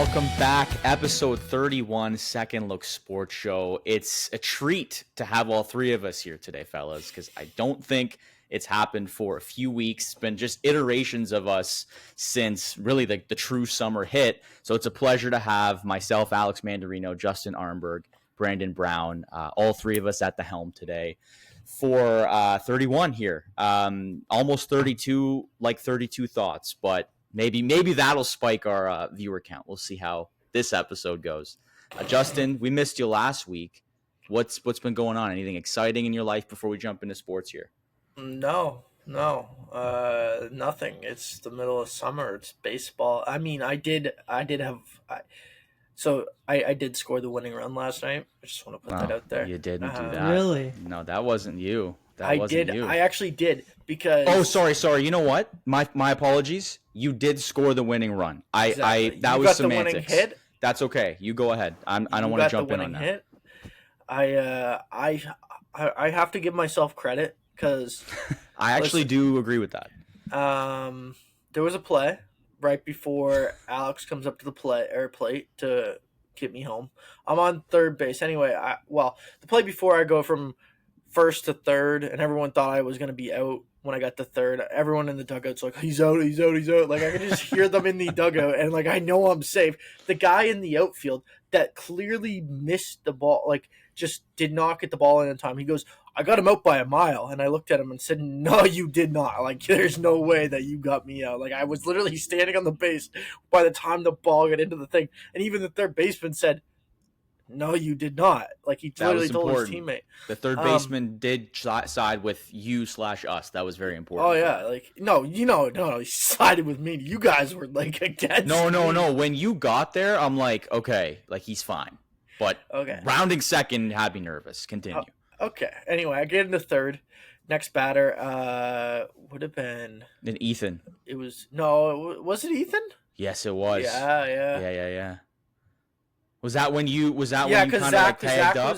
welcome back. Episode 31, Second Look Sports Show. It's a treat to have all three of us here today, fellas, because I don't think it's happened for a few weeks. It's been just iterations of us since really the true summer hit. So it's a pleasure to have myself, Alex Mandarino, Justin Arenburg, Brandon Brown, all three of us at the helm today for 31 here. Almost 32, like 32 thoughts, but maybe that'll spike our viewer count. We'll see how this episode goes. Justin, we missed you last week. What's been going on? Anything exciting in your life before we jump into sports here? No, nothing. It's the middle of summer. It's baseball. I mean, I did score the winning run last night. I just want to put that out there. You didn't do that. Really? No, that wasn't you. I actually did because. Oh, sorry. You know what? My apologies. You did score the winning run. Exactly. That you was got semantics. the winning hit. That's okay. You go ahead. I don't want to jump in on that. Hit. I have to give myself credit because I actually do agree with that. There was a play right before Alex comes up to the plate to get me home. I'm on third base anyway. The play before I go from first to third, and everyone thought I was going to be out when I got to third. Everyone in the dugout's like, he's out. Like, I can just hear them in the dugout, and, like, I know I'm safe. The guy in the outfield that clearly missed the ball, like, just did not get the ball in time. He goes, I got him out by a mile. And I looked at him and said, no, you did not. Like, there's no way that you got me out. Like, I was literally standing on the base by the time the ball got into the thing. And even the third baseman said, no, you did not. Like, he literally told his teammate. The third baseman did side with you/us. That was very important. Oh, yeah. Like, no, he sided with me. You guys were, like, against me. No. When you got there, I'm like, okay, like, he's fine. But rounding second had me nervous. Continue. Okay. Anyway, I get into third. Next batter would have been... Then Ethan. Was it Ethan? Yes, it was. Yeah. Was that when you kind of like tagged up?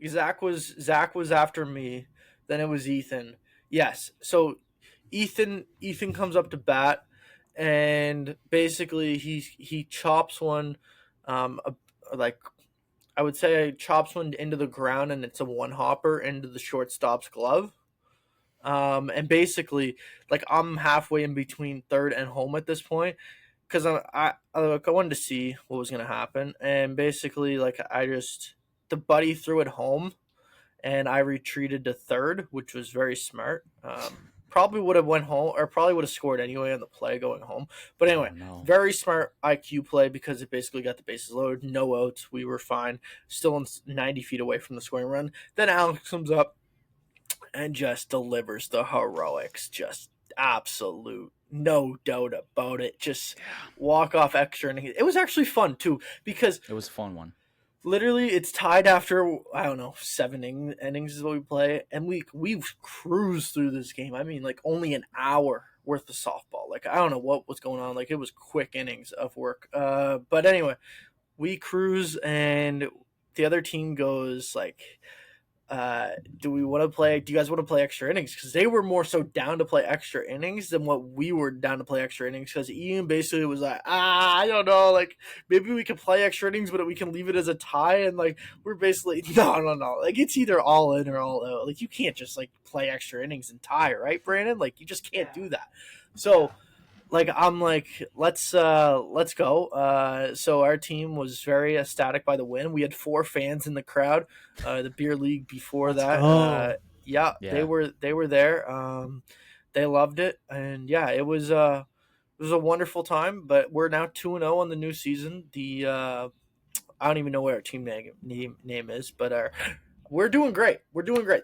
Zach was after me. Then it was Ethan. Yes. So Ethan comes up to bat, and basically he chops one, I would say chops one into the ground, and it's a one hopper into the shortstop's glove. And basically, like, I'm halfway in between third and home at this point. Because I wanted to see what was going to happen. And basically, like, the buddy threw it home, and I retreated to third, which was very smart. Probably would have went home, or probably would have scored anyway on the play going home. But anyway, Very smart IQ play because it basically got the bases loaded. No outs. We were fine. Still 90 feet away from the scoring run. Then Alex comes up and just delivers the heroics. Just absolute. No doubt about it. Just walk off extra innings. It was actually fun too because it was a fun one. Literally, it's tied after 7 innings is what we play, and we cruised through this game. I mean, like, only an hour worth of softball. Like, I don't know what was going on. Like, it was quick innings of work. But anyway, we cruise, and the other team goes like, do you guys want to play extra innings? Because they were more so down to play extra innings than what we were down to play extra innings. Because Ian basically was like, I don't know, like, maybe we can play extra innings, but we can leave it as a tie. And, like, we're basically no, like, it's either all in or all out. Like, you can't just, like, play extra innings and tie, right, Brandon? Like, you just can't do that. So, like, I'm like, let's go. So our team was very ecstatic by the win. We had 4 fans in the crowd. The beer league before that. They were there. They loved it, and it was a wonderful time. But we're now 2-0 on the new season. I don't even know what our team name is, but we're doing great.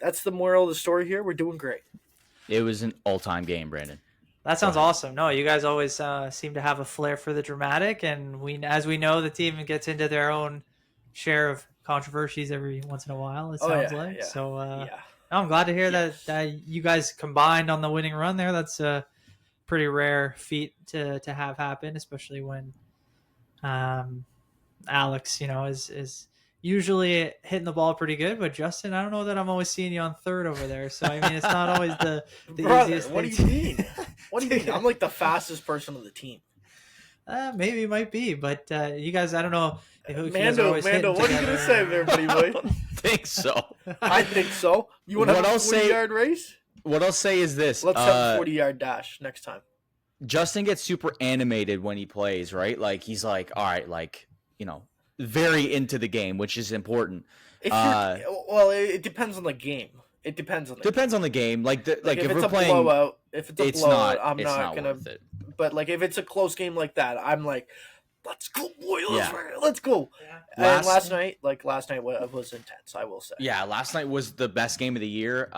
That's the moral of the story here. We're doing great. It was an all-time game, Brandon. That sounds awesome. No, you guys always seem to have a flair for the dramatic, and as we know, the team gets into their own share of controversies every once in a while. It sounds like. Yeah. So I'm glad to hear that you guys combined on the winning run there. That's a pretty rare feat to have happen, especially when Alex, is usually hitting the ball pretty good, but Justin, I don't know that I'm always seeing you on third over there. So, I mean, it's not always the Brother, easiest what thing. do you mean? What do you mean? I'm like the fastest person on the team. Maybe it might be, but you guys, I don't know. If you guys are Mando, always hitting what are you gonna together. say there, buddy boy? I don't think so. I think so. You want to What have a I'll say- 40-yard race? What I'll say is this: Let's have a 40-yard dash next time. Justin gets super animated when he plays, right? Like he's like, all right, like very into the game, which is important. It depends on the game. It depends on the game. Like if it's we're a playing, blowout, if it's a blowout, I'm it's not gonna. worth it. But like if it's a close game like that, I'm like, let's go, boy, Yeah. let's go. Yeah. And last night was intense. I will say. Yeah, last night was the best game of the year.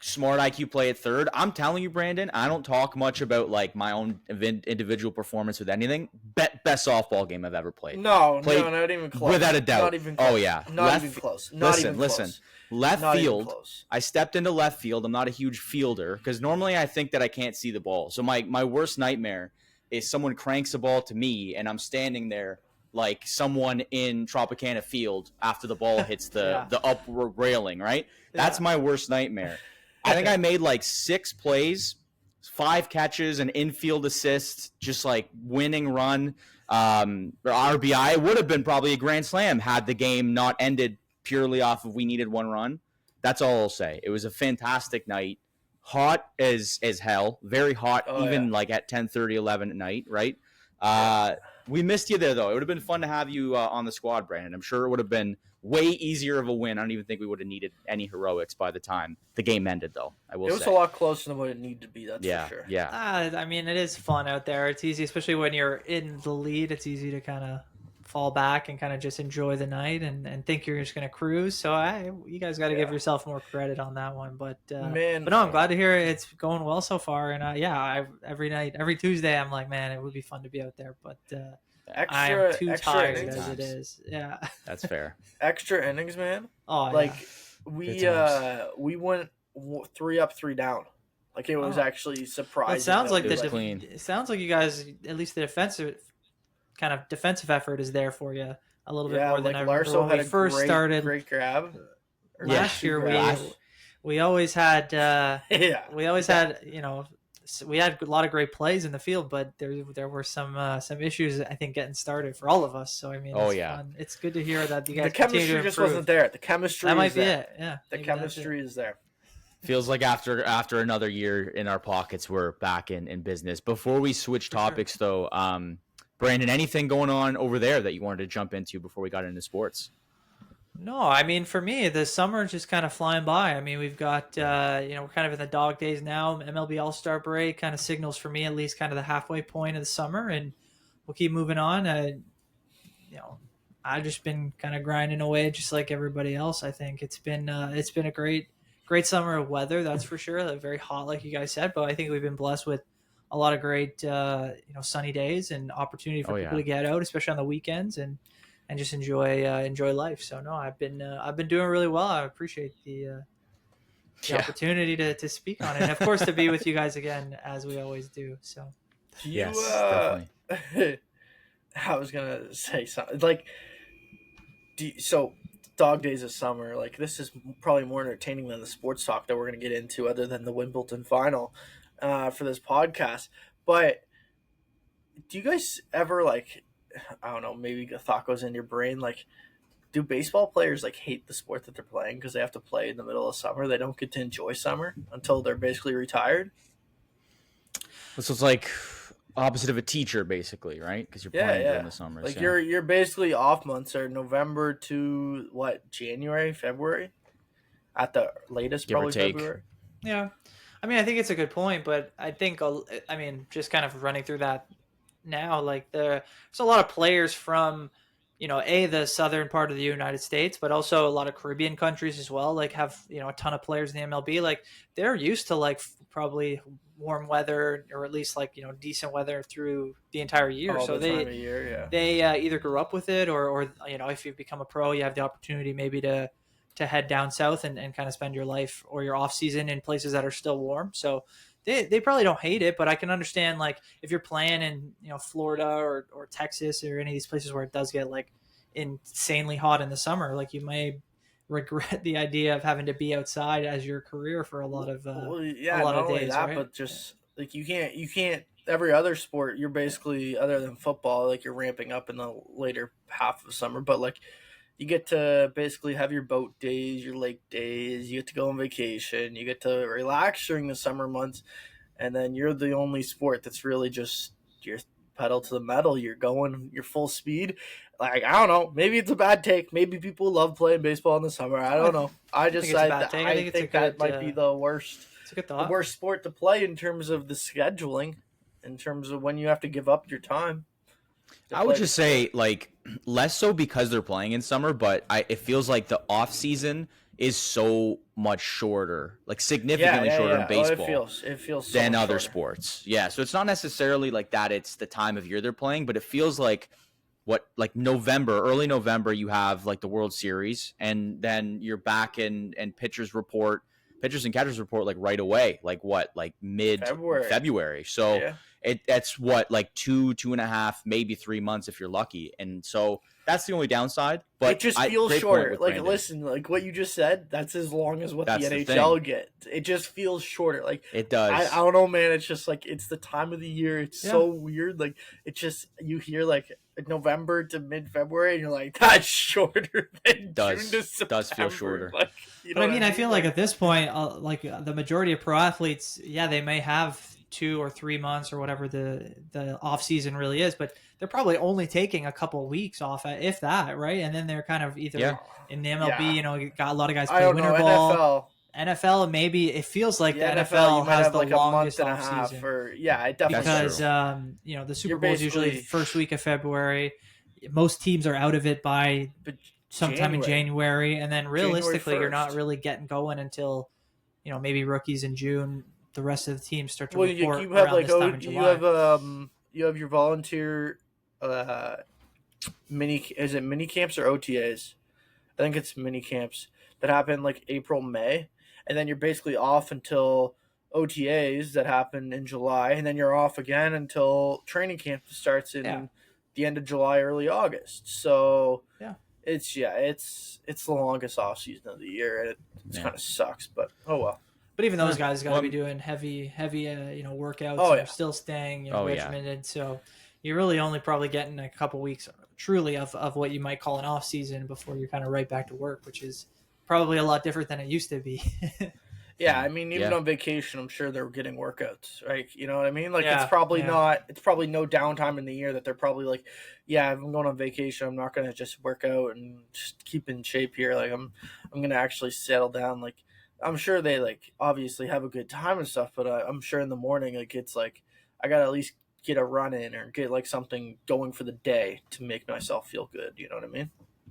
Smart IQ play at third. I'm telling you, Brandon, I don't talk much about like my own individual performance with anything. Best softball game I've ever played. No, not even close. Without a doubt. Not even close. Oh yeah. Not even close. Listen. Left Not even field. close. I stepped into left field. I'm not a huge fielder because normally I think that I can't see the ball. So my worst nightmare is someone cranks a ball to me and I'm standing there like someone in Tropicana Field after the ball hits the upward railing, right? That's my worst nightmare. I think I made like 6 plays, 5 catches, an infield assist, just like winning run, or RBI. It would have been probably a grand slam had the game not ended purely off of we needed 1 run. That's all I'll say. It was a fantastic night. Hot as hell. Very hot, like at 10:30, 11 at night, right? We missed you there, though. It would have been fun to have you on the squad, Brandon. I'm sure it would have been way easier of a win. I don't even think we would have needed any heroics by the time the game ended, though. I will say. It was a lot closer than what it needed to be, that's for sure. Yeah. I mean, it is fun out there. It's easy, especially when you're in the lead. It's easy to kind of fall back and kind of just enjoy the night and think you're just going to cruise. So you guys got to give yourself more credit on that one. But no, I'm glad to hear it's going well so far. And every Tuesday, I'm like, man, it would be fun to be out there. But I am too tired as it is. Yeah, that's fair. Extra innings, man. Oh, like we went 3 up, 3 down. Like it was actually surprising. Well, it sounds like clean. It sounds like you guys, at least the defensive effort is there for you a little bit more than I remember Larso when we first started. Great grab. Last year we always had we had a lot of great plays in the field, but there were some issues I think getting started for all of us. So I mean, fun. It's good to hear that you guys the chemistry just wasn't there. The chemistry that might be there. it. Yeah, the chemistry is there. Feels like after another year in our pockets, we're back in business. Before we switch topics, though, Brandon, anything going on over there that you wanted to jump into before we got into sports? No, I mean, for me, the summer is just kind of flying by. I mean, we've got, we're kind of in the dog days now. MLB All Star break kind of signals for me at least kind of the halfway point of the summer, and we'll keep moving on. I've just been kind of grinding away just like everybody else. I think it's been a great summer of weather, that's for sure. Very hot, like you guys said, but I think we've been blessed with a lot of great, sunny days and opportunity for people to get out, especially on the weekends and just enjoy life. So no, I've been doing really well. I appreciate the opportunity to speak on it, and of course to be with you guys again as we always do. So definitely. I was gonna say something like, so dog days of summer. Like this is probably more entertaining than the sports talk that we're gonna get into, other than the Wimbledon final for this podcast. But do you guys ever like? I don't know, maybe a thought goes in your brain, like, do baseball players like hate the sport that they're playing because they have to play in the middle of summer? They don't get to enjoy summer until they're basically retired. So it's like opposite of a teacher, basically, right? Because you're playing during the summers. Like you're basically off months are November to January, February, at the latest, give probably or take. February. Yeah, I mean, I think it's a good point, but I think just kind of running through that. Now, like there's a lot of players from, the southern part of the United States, but also a lot of Caribbean countries as well. Like have a ton of players in the MLB. Like they're used to like probably warm weather or at least like decent weather through the entire year. All so the time of year, they either grew up with it or if you become a pro, you have the opportunity maybe to head down south and kind of spend your life or your off season in places that are still warm. So they probably don't hate it, but I can understand like if you're playing in Florida or Texas or any of these places where it does get like insanely hot in the summer, like you may regret the idea of having to be outside as your career for a lot of days, only that, right? but just like you can't every other sport, you're basically, other than football, like you're ramping up in the later half of summer, but like you get to basically have your boat days, your lake days, you get to go on vacation, you get to relax during the summer months, and then you're the only sport that's really just your pedal to the metal. You're going, you're full speed. Like, I don't know, maybe it's a bad take. Maybe people love playing baseball in the summer. I don't know. I think just it's a bad take. I think it's a that good, might be the worst. It's a good The thought. worst sport to play in terms of the scheduling, in terms of when you have to give up your time. I would just say, like, less so because they're playing in summer, but it feels like the off season is so much shorter, like significantly shorter in baseball it feels so than much other shorter. sports. Yeah, so it's not necessarily like that it's the time of year they're playing, but it feels like early November, you have like the World Series, and then you're back and pitchers and catchers report like right away, like mid February. So Yeah. that's like 2.5, maybe 3 months if you're lucky. And so that's the only downside. But it just feels great shorter. point with Like, Brandon. listen, like what you just said, that's as long as what That's the the NHL thing. gets. It just feels shorter. Like, It does. I don't know, man. It's just like, it's the time of the year. It's so weird. Like, it just, you hear like November to mid-February, and you're like, that's shorter than June to September. Does feel shorter. Like, you know But I mean, what I feel like at this point, like the majority of pro athletes, they may have 2 or 3 months or whatever the off season really is, but they're probably only taking a couple of weeks off, if that, right? And then they're kind of either in the MLB, you got a lot of guys play winter ball. NFL, maybe it feels like the NFL has the like longest a month and a half, offseason. or it definitely because the Super Bowl is usually the first week of February. Most teams are out of it by sometime in January, and then realistically, you're not really getting going until maybe rookies in June. The rest of the teams start to report you have around like this time in July. you have your volunteer mini camps or OTAs? I think it's mini camps that happen like April, May, and then you're basically off until OTAs that happen in July, and then you're off again until training camp starts in the end of July, early August. So it's the longest off season of the year, and it kind of sucks, but oh well. But even those guys got to be doing heavy workouts. They're still staying regimented. So you're really only probably getting a couple weeks truly of what you might call an off season before you're kind of right back to work, which is probably a lot different than it used to be. Yeah, I mean, even on vacation, I'm sure they're getting workouts, right? You know what I mean? Like, it's probably no downtime in the year that they're probably like, if I'm going on vacation, I'm not going to just work out and just keep in shape here. Like, I'm going to actually settle down. Like, I'm sure they like obviously have a good time and stuff, but I'm sure in the morning, like, it's like, I got to at least get a run in or get like something going for the day to make myself feel good. You know what I mean?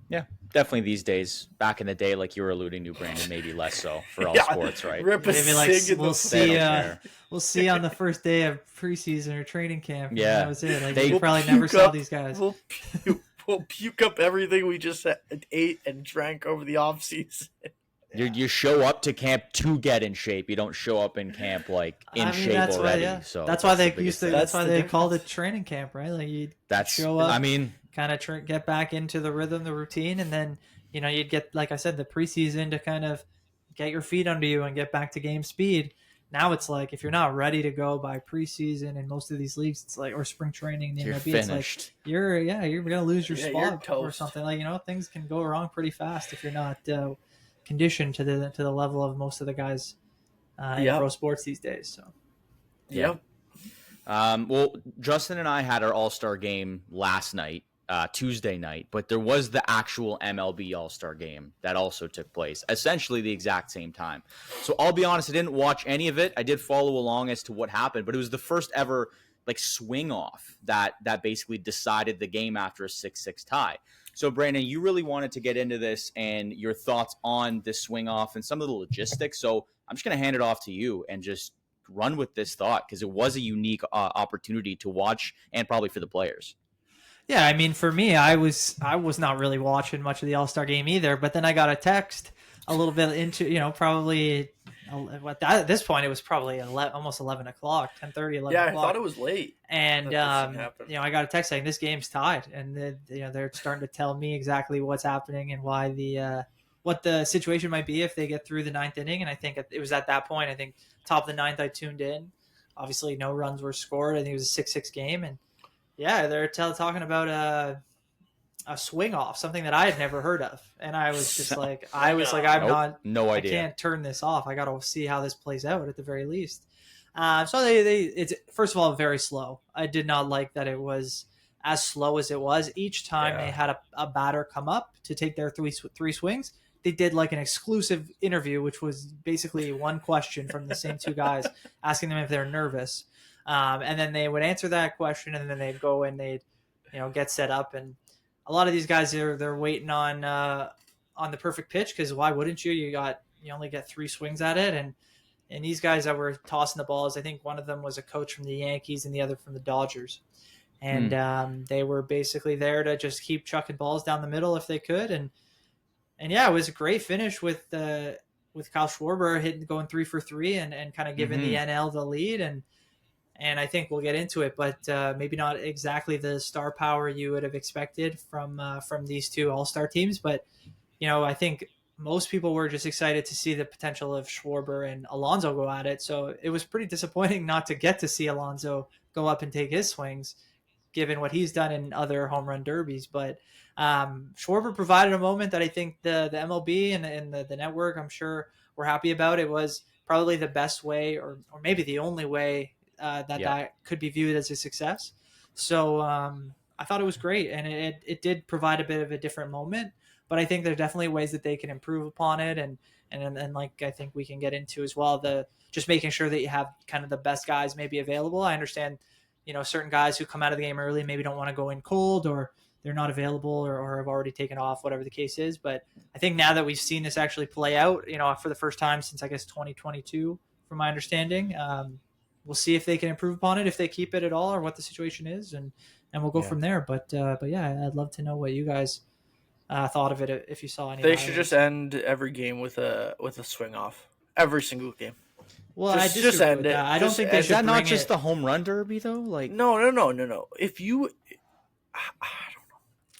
Yeah, definitely these days. Back in the day, like you were alluding to, Brandon, maybe less so for all sports, right? Maybe like we'll see on the first day of preseason or training camp. Yeah, that was it. Like you probably never saw these guys. We'll puke up everything we just ate and drank over the off season. You show up to camp to get in shape. You don't show up in camp like shape already. So that's why they used to. That's why they called it training camp, right? Like you show up. I mean, kind of get back into the rhythm, the routine, and then you'd get, like I said, the preseason to kind of get your feet under you and get back to game speed. Now it's like if you're not ready to go by preseason in most of these leagues, it's like, or spring training in the MLB, it's like you're gonna lose your spot or something. Like things can go wrong pretty fast if you're not conditioned to the level of most of the guys in pro sports these days. So well, Justin and I had our All-Star game last night, Tuesday night, but there was the actual MLB All Star game that also took place, essentially the exact same time. So I'll be honest, I didn't watch any of it. I did follow along as to what happened, but it was the first ever like swing off that basically decided the game after a 6-6 tie. So Brandon, you really wanted to get into this and your thoughts on this swing off and some of the logistics. So I'm just going to hand it off to you and just run with this thought, because it was a unique opportunity to watch and probably for the players. Yeah, I mean, for me, I was not really watching much of the All-Star game either, but then I got a text a little bit into, probably at this point it was probably almost 11 o'clock, 10:30, 11 o'clock. I thought it was late. And, I got a text saying this game's tied, and they're starting to tell me exactly what's happening and why what the situation might be if they get through the ninth inning. And I think it was at that point, I think top of the ninth, I tuned in. obviously no runs were scored. I think it was a 6-6 game, and yeah, they're talking about a swing off, something that I had never heard of, and I was just like, I'm Nope, not, no I idea. can't turn this off. I got to see how this plays out at the very least. So it's first of all very slow. I did not like that it was as slow as it was. Each time they had a batter come up to take their three swings, they did like an exclusive interview, which was basically one question from the same two guys asking them if they're nervous. And then they would answer that question, and then they'd go and they'd, get set up. And a lot of these guys they're waiting on the perfect pitch, because why wouldn't you? You only get 3 swings at it, and these guys that were tossing the balls, I think one of them was a coach from the Yankees and the other from the Dodgers. And they were basically there to just keep chucking balls down the middle if they could. And yeah, it was a great finish with Kyle Schwarber going 3 for 3 and kind of giving the NL the lead. And I think we'll get into it, but maybe not exactly the star power you would have expected from these two All-Star teams. But, I think most people were just excited to see the potential of Schwarber and Alonso go at it. So it was pretty disappointing not to get to see Alonso go up and take his swings, given what he's done in other home run derbies. But Schwarber provided a moment that I think the MLB and the network, I'm sure, were happy about. It was probably the best way, or maybe the only way that could be viewed as a success. So I thought it was great, and it did provide a bit of a different moment. But I think there are definitely ways that they can improve upon it, and like I think we can get into as well, the just making sure that you have kind of the best guys maybe available. I understand, certain guys who come out of the game early maybe don't want to go in cold, or they're not available, or have already taken off, whatever the case is. But I think now that we've seen this actually play out, for the first time since I guess 2022, from my understanding, we'll see if they can improve upon it, if they keep it at all, or what the situation is, and we'll go from there. But yeah, I'd love to know what you guys thought of it, if you saw any. They should just end every game with a swing off. Every single game. Well, I just end it. I don't think they is should. That not just the home run derby though? Like no. If you,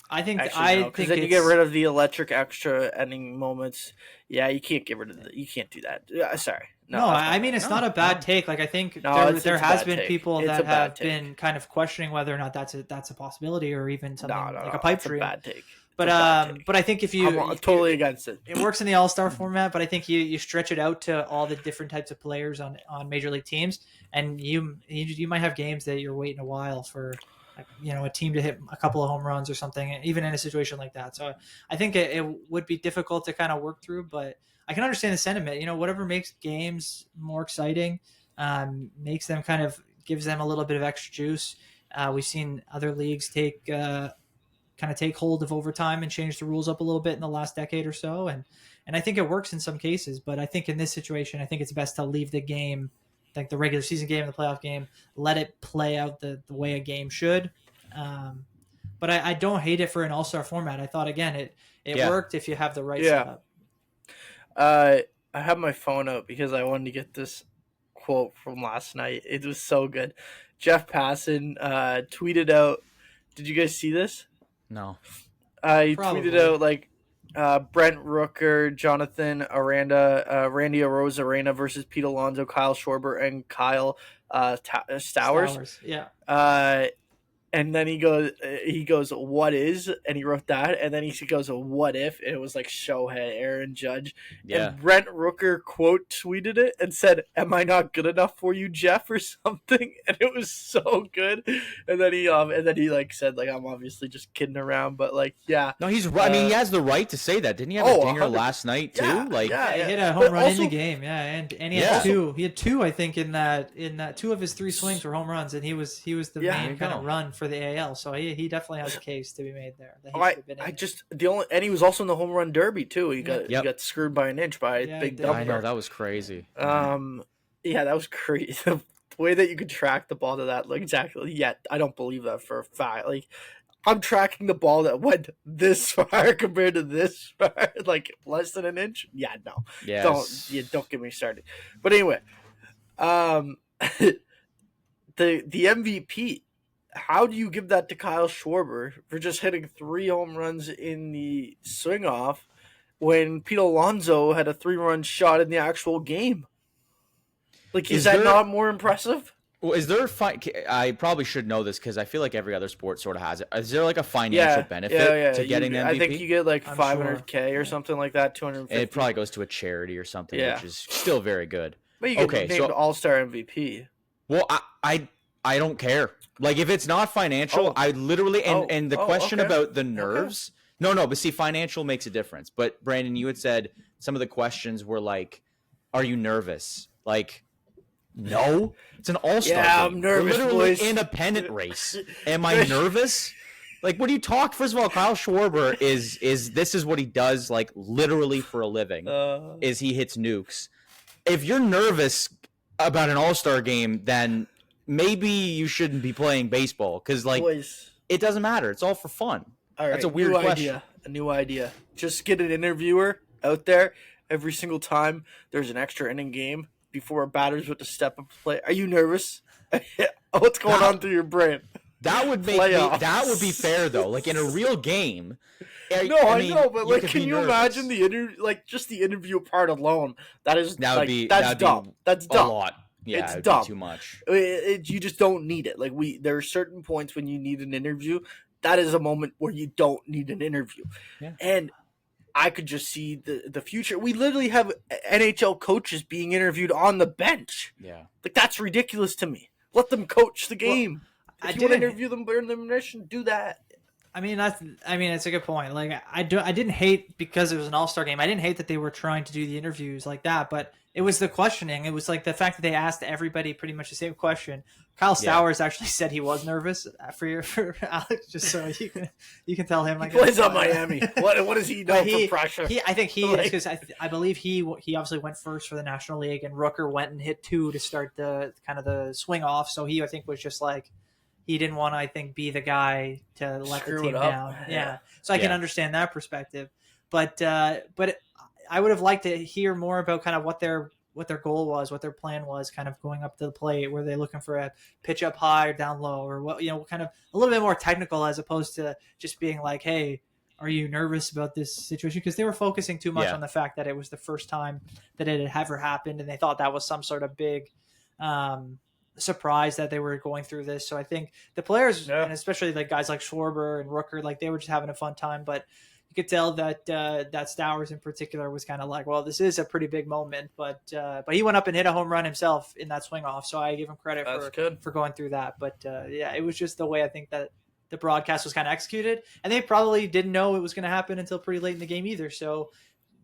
I think because then you get rid of the electric extra ending moments. Yeah, you can't get rid of you can't do that. Sorry. No, I mean it's not a bad take. Like I think there has been people that have been kind of questioning whether or not that's a possibility, or even something like a pipe dream. Bad take. But I think if I'm totally against it. It works in the All-Star format, but I think you stretch it out to all the different types of players on major league teams, and you might have games that you're waiting a while for, a team to hit a couple of home runs or something, even in a situation like that. So I think it would be difficult to kind of work through, but I can understand the sentiment. Whatever makes games more exciting, makes them gives them a little bit of extra juice. We've seen other leagues take hold of overtime and change the rules up a little bit in the last decade or so. And I think it works in some cases, but I think in this situation, I think it's best to leave the game, like the regular season game, the playoff game, let it play out the way a game should. But I don't hate it for an all-star format. I thought, again, it worked if you have the right setup. I have my phone out because I wanted to get this quote from last night. It was so good. Jeff Passan tweeted out, did you guys see this? No. He tweeted out Brent Rooker, Jonathan Aranda, Randy Arozarena versus Pete Alonso, Kyle Schwarber, and Kyle Stowers. Yeah. And then he goes, what is? And he wrote that. And then he goes, what if? And it was like Shohei, Aaron Judge. Yeah. And Brent Rooker quote tweeted it and said, am I not good enough for you, Jeff, or something? And it was so good. And then he said, I'm obviously just kidding around, but yeah. No, he's right. I mean, he has the right to say that. Didn't he have a dinger last night too? He hit a home run in the game. Yeah. And he had two. He had two, I think, in that 2 of his 3 swings were home runs, and he was the main kind of run for the AL, so he definitely has a case to be made there. And he was also in the home run derby too. He got screwed by an inch by a big dumper. I know, that was crazy. That was crazy. The way that you could track the ball to that, exactly. Yeah, I don't believe that for a fact. I'm tracking the ball that went this far compared to this far, less than an inch. Yeah, no. Yes. Don't get me started. But anyway, the MVP. How do you give that to Kyle Schwarber for just hitting 3 home runs in the swing off when Pete Alonso had a 3-run shot in the actual game? Is that not more impressive? Well, is there I probably should know this because I feel like every other sport sort of has it. Is there like a financial benefit to getting the MVP? I think you get like I'm 500K or something like that, 250. It probably goes to a charity or something, which is still very good. But you get named All Star MVP. Well, I don't care. Like if it's not financial, I literally and the question about the nerves. No, but see, financial makes a difference. But Brandon, you had said some of the questions were like, "Are you nervous?" Like, no, it's an all-star game. I'm nervous. We're literally an independent race. Am I nervous? Like, what do you talk? First of all, Kyle Schwarber is this is what he does, like literally for a living. Is he hits nukes? If you're nervous about an all-star game, then maybe you shouldn't be playing baseball because, like, it doesn't matter. It's all for fun. All right, that's a weird question. A new idea. Just get an interviewer out there every single time there's an extra inning game before a batter's about to step up to play. Are you nervous? What's going on through your brain? That would make that would be fair though. Like in a real game. I know, but like, can you imagine the just the interview part alone? That's dumb. That's dumb. A lot. Yeah, it's dumb. Too much. You just don't need it. Like there are certain points when you need an interview. That is a moment where you don't need an interview. Yeah. And I could just see the future. We literally have NHL coaches being interviewed on the bench. Yeah. Like, that's ridiculous to me. Let them coach the game. Well, if you want to interview them during the mission, do that. I mean, it's a good point. Like, I didn't hate because it was an all-star game. I didn't hate that they were trying to do the interviews like that, but it was the questioning. It was like the fact that they asked everybody pretty much the same question. Kyle Stowers actually said he was nervous for Alex, just so you can tell him. Like, he plays on Miami. What does he know for pressure? I think he is, because I believe he obviously went first for the National League, and Rooker went and hit 2 to start the kind of the swing off. So he, I think, was just like, he didn't want to, I think, be the guy to let the team down. Yeah. So I can understand that perspective, but I would have liked to hear more about kind of what their goal was, what their plan was, kind of going up to the plate. Were they looking for a pitch up high or down low, or what? Kind of a little bit more technical as opposed to just being like, "Hey, are you nervous about this situation?" Because they were focusing too much on the fact that it was the first time that it had ever happened, and they thought that was some sort of big surprise that they were going through this. So I think the players, and especially like guys like Schwarber and Rooker, like they were just having a fun time, but you could tell that that Stowers in particular was kind of like, well, this is a pretty big moment, but he went up and hit a home run himself in that swing off, so I give him credit for going through that. But it was just the way I think that the broadcast was kind of executed, and they probably didn't know it was going to happen until pretty late in the game either. So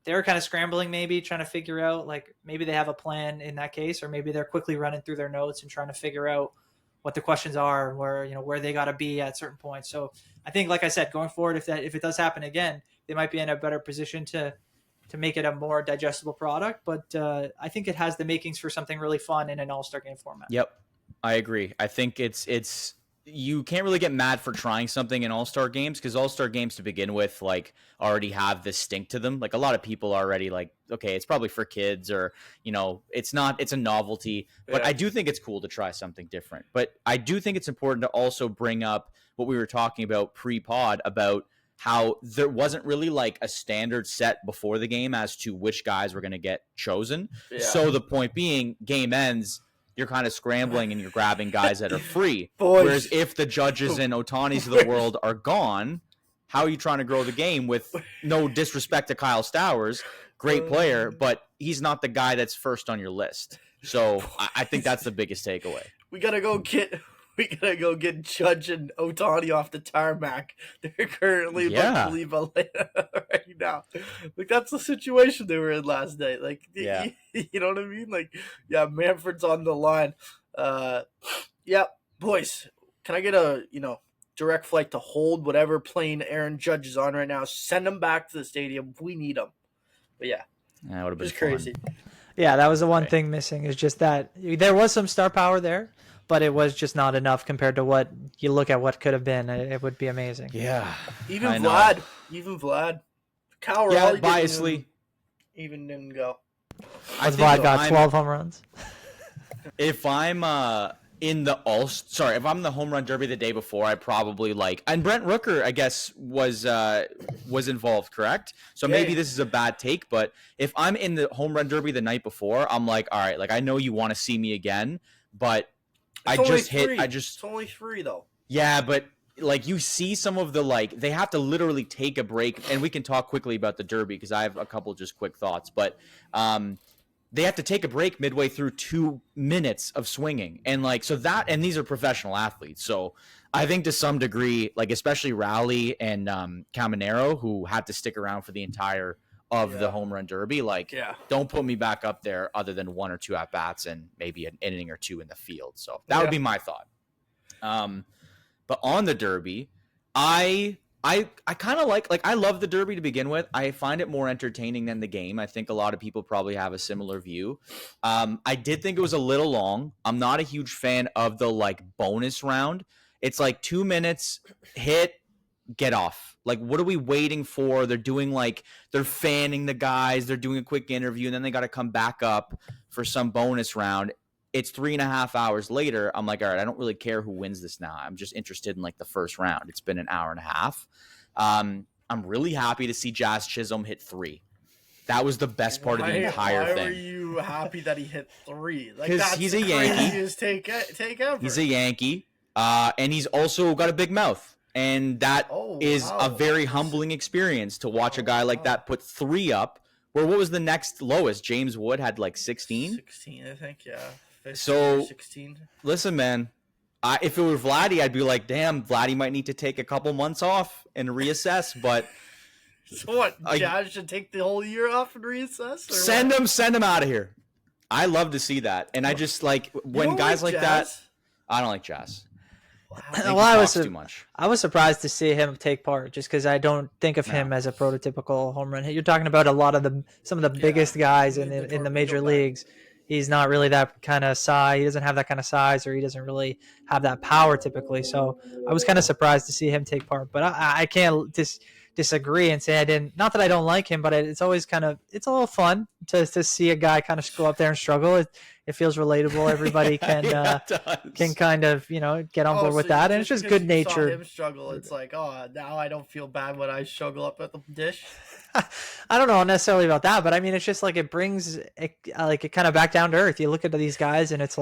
they were kind of scrambling, maybe trying to figure out, like, maybe they have a plan in that case, or maybe they're quickly running through their notes and trying to figure out what the questions are, where they got to be at certain points. So I think, like I said, going forward, if it does happen again, they might be in a better position to make it a more digestible product. But I think it has the makings for something really fun in an all-star game format. Yep, I agree. I think it's you can't really get mad for trying something in all-star games, because all-star games to begin with, like, already have this stink to them. Like, a lot of people are already like, okay, it's probably for kids, or, it's a novelty. But I do think it's cool to try something different. But I do think it's important to also bring up what we were talking about pre-pod about how there wasn't really like a standard set before the game as to which guys were going to get chosen. Yeah. So the point being, game ends, you're kind of scrambling and you're grabbing guys that are free. Whereas if the judges and Otanis of the world are gone, how are you trying to grow the game with no disrespect to Kyle Stowers, great player, but he's not the guy that's first on your list. So I think that's the biggest takeaway. We gotta go get Judge and Otani off the tarmac. They're currently about to leave LA right now. Like, that's the situation they were in last night. Like, you know what I mean? Like, Manfred's on the line. Boys, can I get a direct flight to hold whatever plane Aaron Judge is on right now? Send him back to the stadium. We need him. But that would have been crazy. Yeah, that was the one thing missing, is just that there was some star power there, but it was just not enough compared to what you look at what could have been. It would be amazing. Yeah. Even Vlad. Cal biasly even didn't go. Vlad got 12 home runs. If I'm if I'm the home run derby the day before, I probably and Brent Rooker, I guess, was involved, correct? So maybe this is a bad take, but if I'm in the home run derby the night before, I'm like, all right, like, I know you want to see me again, but It's only 3 though. Yeah, but like you see some of the they have to literally take a break, and we can talk quickly about the Derby because I have a couple just quick thoughts, but they have to take a break midway through 2 minutes of swinging, and and these are professional athletes, so I think to some degree, especially Rowley and Caminero, who had to stick around for the entire of the home run derby, don't put me back up there other than 1 or 2 at bats and maybe an inning or 2 in the field. So that would be my thought. But on the Derby, I kind of I love the Derby to begin with. I find it more entertaining than the game. I think a lot of people probably have a similar view. I did think it was a little long. I'm not a huge fan of the bonus round. It's 2 minutes, hit, get off. What are we waiting for? They're doing they're fanning the guys. They're doing a quick interview, and then they got to come back up for some bonus round. It's 3.5 hours later. I'm like, all right, I don't really care who wins this now. I'm just interested in the first round. It's been an hour and a half. I'm really happy to see Jazz Chisholm hit 3. That was the best part of the entire thing. Why were you happy that he hit 3? Because he's a Yankee. Take ever. He's a Yankee, and he's also got a big mouth. And that is a very humbling experience to watch a guy like that put 3 up. Where what was the next lowest? James Wood had 16? 16, I think, yeah. 15 so, 16. Listen, man, if it were Vladdy, I'd be like, damn, Vladdy might need to take a couple months off and reassess. But so what? Jazz should take the whole year off and reassess? Send him out of here. I love to see that. And I just when guys like that, I don't like Jazz. Well, I was surprised to see him take part, just because I don't think of him as a prototypical home run hit. You're talking about some of the biggest guys in the major leagues. He's not really that kind of size. He doesn't have that kind of size, or he doesn't really have that power typically. So I was kind of surprised to see him take part. But I can't disagree and say I didn't. Not that I don't like him, but it's always it's a little fun to see a guy kind of go up there and struggle. It feels relatable. Everybody can can kind of get on board with that, and it's just good nature. Him struggle. It's now I don't feel bad when I struggle up at the dish. I don't know necessarily about that, but I mean, it's just it brings it kind of back down to earth. You look at these guys, and it's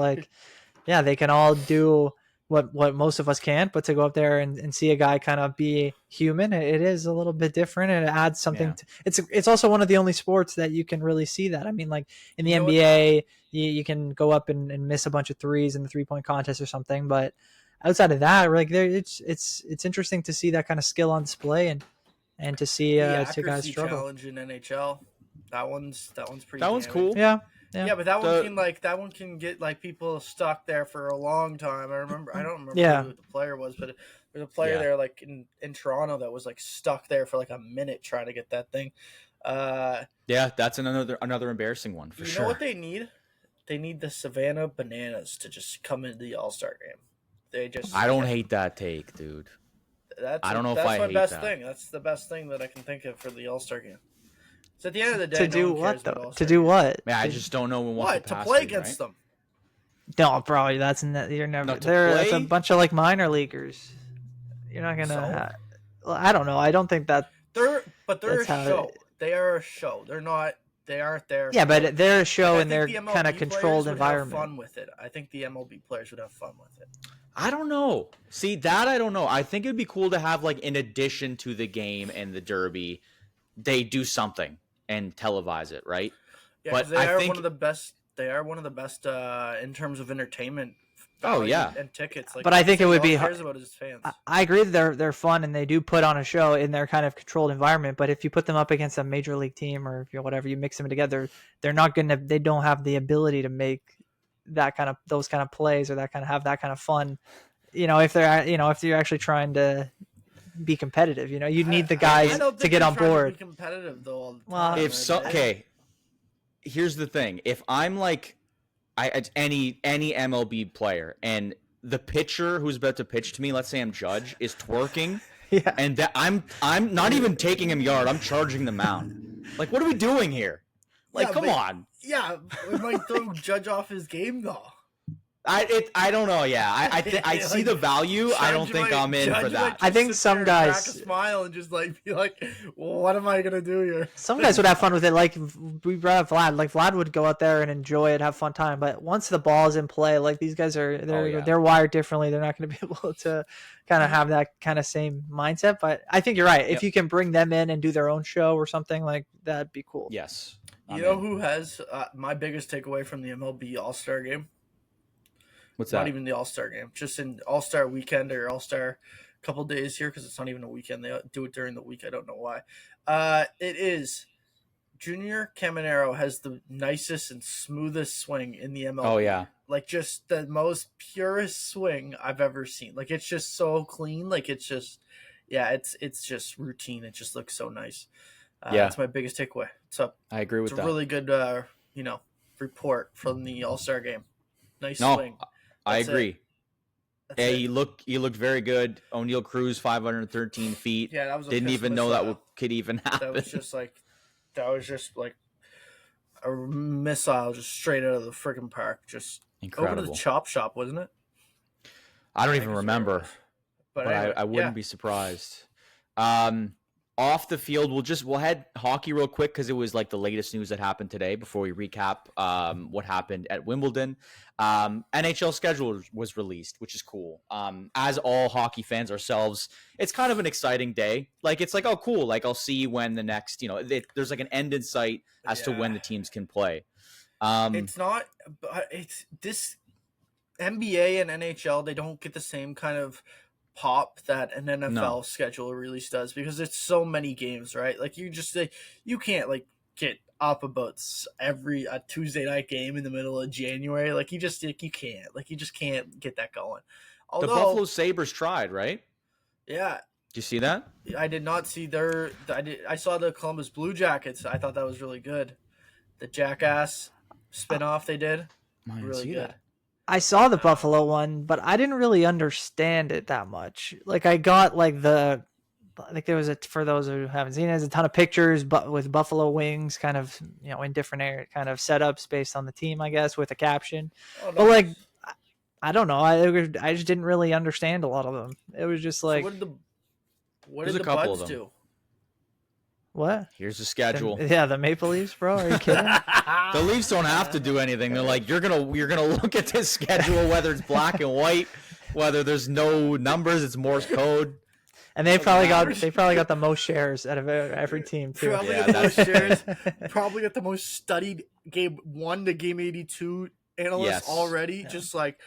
yeah, they can all do what most of us can't, but to go up there and see a guy kind of be human, it is a little bit different, and it adds something. It's also one of the only sports that you can really see that. I mean, in the NBA, you can go up and miss a bunch of threes in the 3-point contest or something, but outside of that, it's interesting to see that kind of skill on display and to see two guys struggle. Challenge in NHL, that one's pretty. That one's cool. Yeah. Yeah, but that one can get people stuck there for a long time. I don't remember who the player was, but there's a player there in Toronto that was stuck there for a minute trying to get that thing. Yeah, that's another embarrassing one for sure. You know what they need? They need the Savannah Bananas to just come into the All Star game. I don't hate that take, dude. I don't know if I hate that. That's my best thing. That's the best thing that I can think of for the All Star game. So at the end of the day, to do what though? To do what? Man, I just don't know what to play against them. No, bro, you're never. It's a bunch of minor leaguers. You're not gonna. I don't know. I don't think that. They're a show. They are a show. They're not. They aren't there. Yeah, but they're a show in their kind of controlled environment. Have fun with it. I think the MLB players would have fun with it. I don't know. See, that I don't know. I think it'd be cool to have in addition to the game and the Derby, they do something and televise it, right? Yeah, but they are one of the best. They are one of the best in terms of entertainment. And tickets. But I think it would be. Cares about his fans. I agree that they're fun and they do put on a show in their kind of controlled environment. But if you put them up against a major league team or whatever, you mix them together, they're not gonna. They don't have the ability to make those kind of plays or have that kind of fun. If you're actually trying to be competitive, you need the guys to get on board. To be competitive though. All the time. Okay, here's the thing: if I'm any MLB player and the pitcher who's about to pitch to me, let's say I'm Judge, is twerking, and that I'm not even taking him yard, I'm charging the mound. What are we doing here? Come on. Yeah, it might throw Judge off his game though. I don't know. Yeah, I see the value. I don't think I'm in for that. I think some guys crack a smile and just like be like, well, "What am I gonna do here?" Some guys would have fun with it. Like we brought up Vlad. Like Vlad would go out there and enjoy it, have fun time. But once the ball's in play, like these guys they're wired differently. They're not going to be able to kind of have that kind of same mindset. But I think you're right. If you can bring them in and do their own show or something, like that'd be cool. Yes. You know who has my biggest takeaway from the MLB All Star game? What's that? Not even the All Star game, just in All Star weekend or All Star couple days here because it's not even a weekend. They do it during the week. I don't know why. It is Junior Caminero has the nicest and smoothest swing in the MLB. Oh yeah, like just the most purest swing I've ever seen. Like it's just so clean. Like it's just it's just routine. It just looks so nice. That's my biggest takeaway. So I agree with that. It's a really good report from the All Star game. Nice swing. I agree. You looked very good. O'Neal Cruz 513 feet. Yeah, that was didn't even know that could even happen. That was just like a missile just straight out of the freaking park. Just incredible. Over to the chop shop, wasn't it? I don't even remember, but anyway, I wouldn't be surprised. Off the field, we'll head hockey real quick because it was like the latest news that happened today before we recap what happened at Wimbledon. NHL schedule was released, which is cool. As all hockey fans ourselves, it's kind of an exciting day. Like it's like, oh cool, like I'll see when the next, there's like an end in sight as to when the teams can play. It's not, but it's this NBA and NHL, they don't get the same kind of pop that an NFL schedule release does because it's so many games, right? Like you can't like get up about every Tuesday night game in the middle of January. Like you just can't get that going. Although, the Buffalo Sabres tried, right? Yeah. Did you see that? I did not see I saw the Columbus Blue Jackets. I thought that was really good. The Jackass spinoff they did. Really good. I saw the Buffalo one, but I didn't really understand it that much. Like I got like there was for those who haven't seen it, there's a ton of pictures, but with buffalo wings, kind of in different area, kind of setups based on the team, I guess, with a caption. Oh, nice. But like, I don't know, I just didn't really understand a lot of them. It was just like, so what did the Buds do? What? Here's the schedule. The Maple Leafs, bro. Are you kidding? The Leafs don't have to do anything. They're like, you're gonna look at this schedule, whether it's black and white, whether there's no numbers, it's Morse code. And they probably got the most shares out of every team too. Probably got the most shares. Probably got the most studied game 1 to game 82 analysts already. Yeah. Just like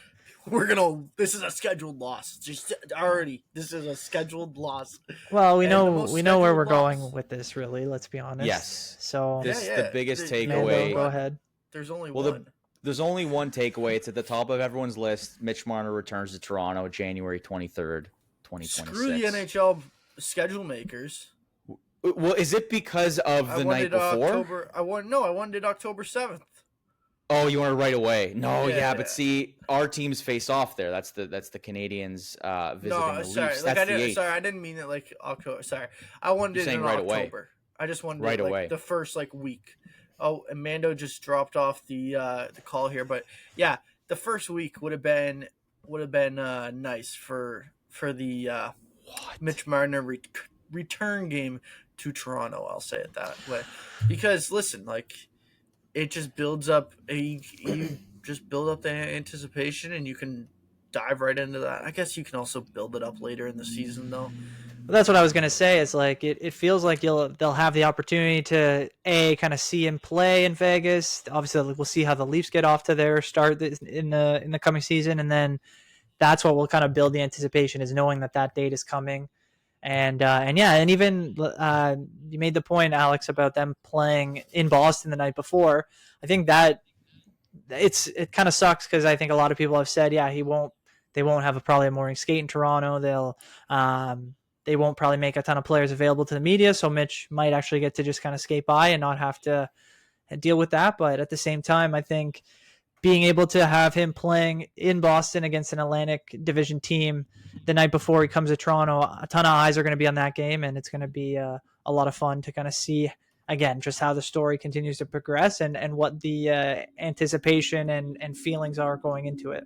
this is a scheduled loss. Just already, this is a scheduled loss. Well, we know where we're going with this. Really, let's be honest. Yes. So this is the biggest takeaway. Go ahead. There's only one. There's only one takeaway. It's at the top of everyone's list. Mitch Marner returns to Toronto January 23rd, 2026. Screw the NHL schedule makers. Well, is it because of the night before? I wanted October 7th. Oh, you want it right away? No, but see, our teams face off there. That's the Canadians visiting the Leafs. That's the 8th. I didn't mean it like October. Sorry, I wanted it in October. Away. I just wanted it like the first week. Oh, and Mando just dropped off the call here, but yeah, the first week would have been nice for the Mitch Marner return game to Toronto. I'll say it that way because listen, like. It just builds up you just build up the anticipation and you can dive right into that. I guess you can also build it up later in the season though. Well, that's what I was going to say. It's like it feels like they'll have the opportunity to kind of see him play in Vegas. Obviously we'll see how the Leafs get off to their start in the coming season, and then that's what will kind of build the anticipation, is knowing that date is coming. And even you made the point, Alex, about them playing in Boston the night before. I think that it kind of sucks because I think a lot of people have said, they won't have probably a morning skate in Toronto. They won't probably make a ton of players available to the media, so Mitch might actually get to just kind of skate by and not have to deal with that. But at the same time, I think being able to have him playing in Boston against an Atlantic Division team the night before he comes to Toronto, a ton of eyes are going to be on that game, and it's going to be a lot of fun to kind of see, again, just how the story continues to progress and what the anticipation and feelings are going into it.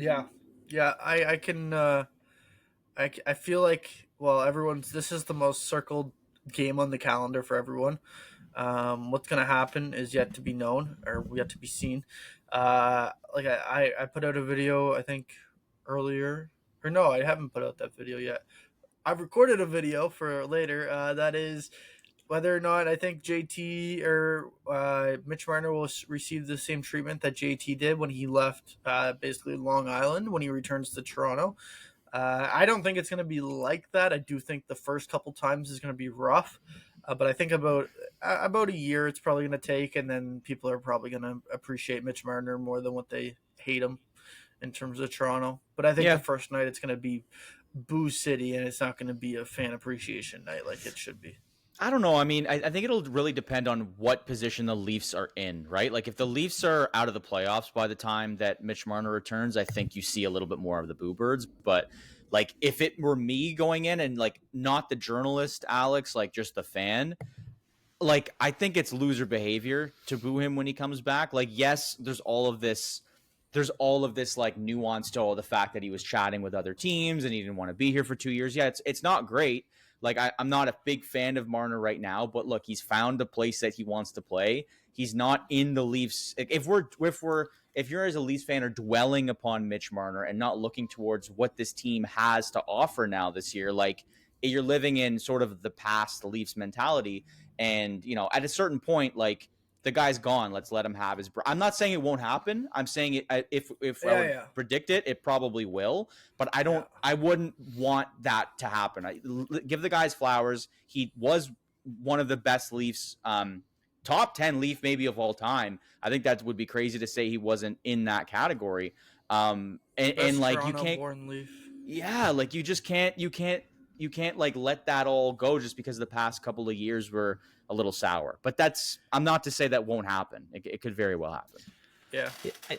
Yeah, yeah. I can. I feel like this is the most circled game on the calendar for everyone. What's gonna happen is yet to be known or yet to be seen. Like I put out a video I think earlier, or no, I haven't put out that video yet. I've recorded a video for later. That is whether or not I think JT or Mitch Marner will receive the same treatment that JT did when he left basically Long Island when he returns to Toronto. I don't think it's going to be like that. I do think the first couple times is going to be rough, but I think about a year it's probably going to take, and then people are probably going to appreciate Mitch Marner more than what they hate him in terms of Toronto. But I think the first night it's going to be Boo City, and it's not going to be a fan appreciation night like it should be. I don't know. I mean, I think it'll really depend on what position the Leafs are in, right? Like if the Leafs are out of the playoffs by the time that Mitch Marner returns, I think you see a little bit more of the Boo Birds. But like if it were me going in and like not the journalist, Alex, like just the fan, like I think it's loser behavior to boo him when he comes back. Like, yes, there's all of this like nuance to the fact that he was chatting with other teams and he didn't want to be here for 2 years. Yeah, it's not great. Like I'm not a big fan of Marner right now, but look, he's found a place that he wants to play. He's not in the Leafs. If you're as a Leafs fan are dwelling upon Mitch Marner and not looking towards what this team has to offer now this year, like you're living in sort of the past Leafs mentality. And at a certain point, like the guy's gone. Let's let him have his. I'm not saying it won't happen. I'm saying it. If I would predict it, it probably will. But I don't. Yeah. I wouldn't want that to happen. Give the guy's flowers. He was one of the best Leafs, top 10 Leaf maybe of all time. I think that would be crazy to say he wasn't in that category. And like Toronto you can't. Born Leaf. Yeah, like you just can't. You can't like let that all go just because the past couple of years were a little sour. But I'm not to say that won't happen. It could very well happen. Yeah.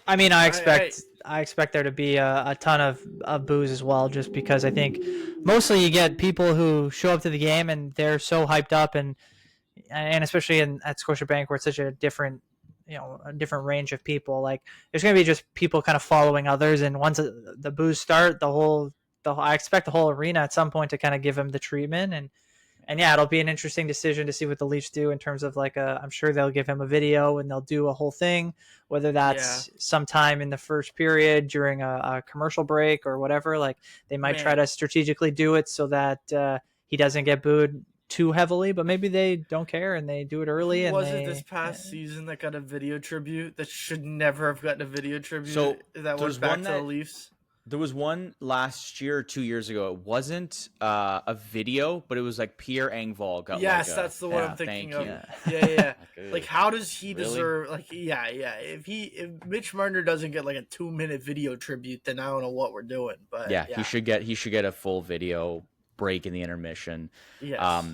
I mean, I expect there to be a ton of boos as well, just because I think mostly you get people who show up to the game and they're so hyped up, and especially at Scotiabank where it's such a different range of people. Like there's going to be just people kind of following others, and once the boos start, I expect the whole arena at some point to kind of give him the treatment, and yeah, it'll be an interesting decision to see what the Leafs do in terms of like I'm sure they'll give him a video and they'll do a whole thing, whether that's sometime in the first period during a commercial break or whatever. Like they might try to strategically do it so that he doesn't get booed too heavily, but maybe they don't care and they do it early. Was it this past season that got a video tribute that should never have gotten a video tribute? So that was back to the Leafs. There was one last year or 2 years ago. It wasn't a video, but it was like Pierre Engvall got. Yes, that's the one I'm thinking of. Yeah. Like, how does he deserve? Like, yeah. If Mitch Marner doesn't get like a 2-minute video tribute, then I don't know what we're doing. But yeah, he should get a full video break in the intermission. Yes.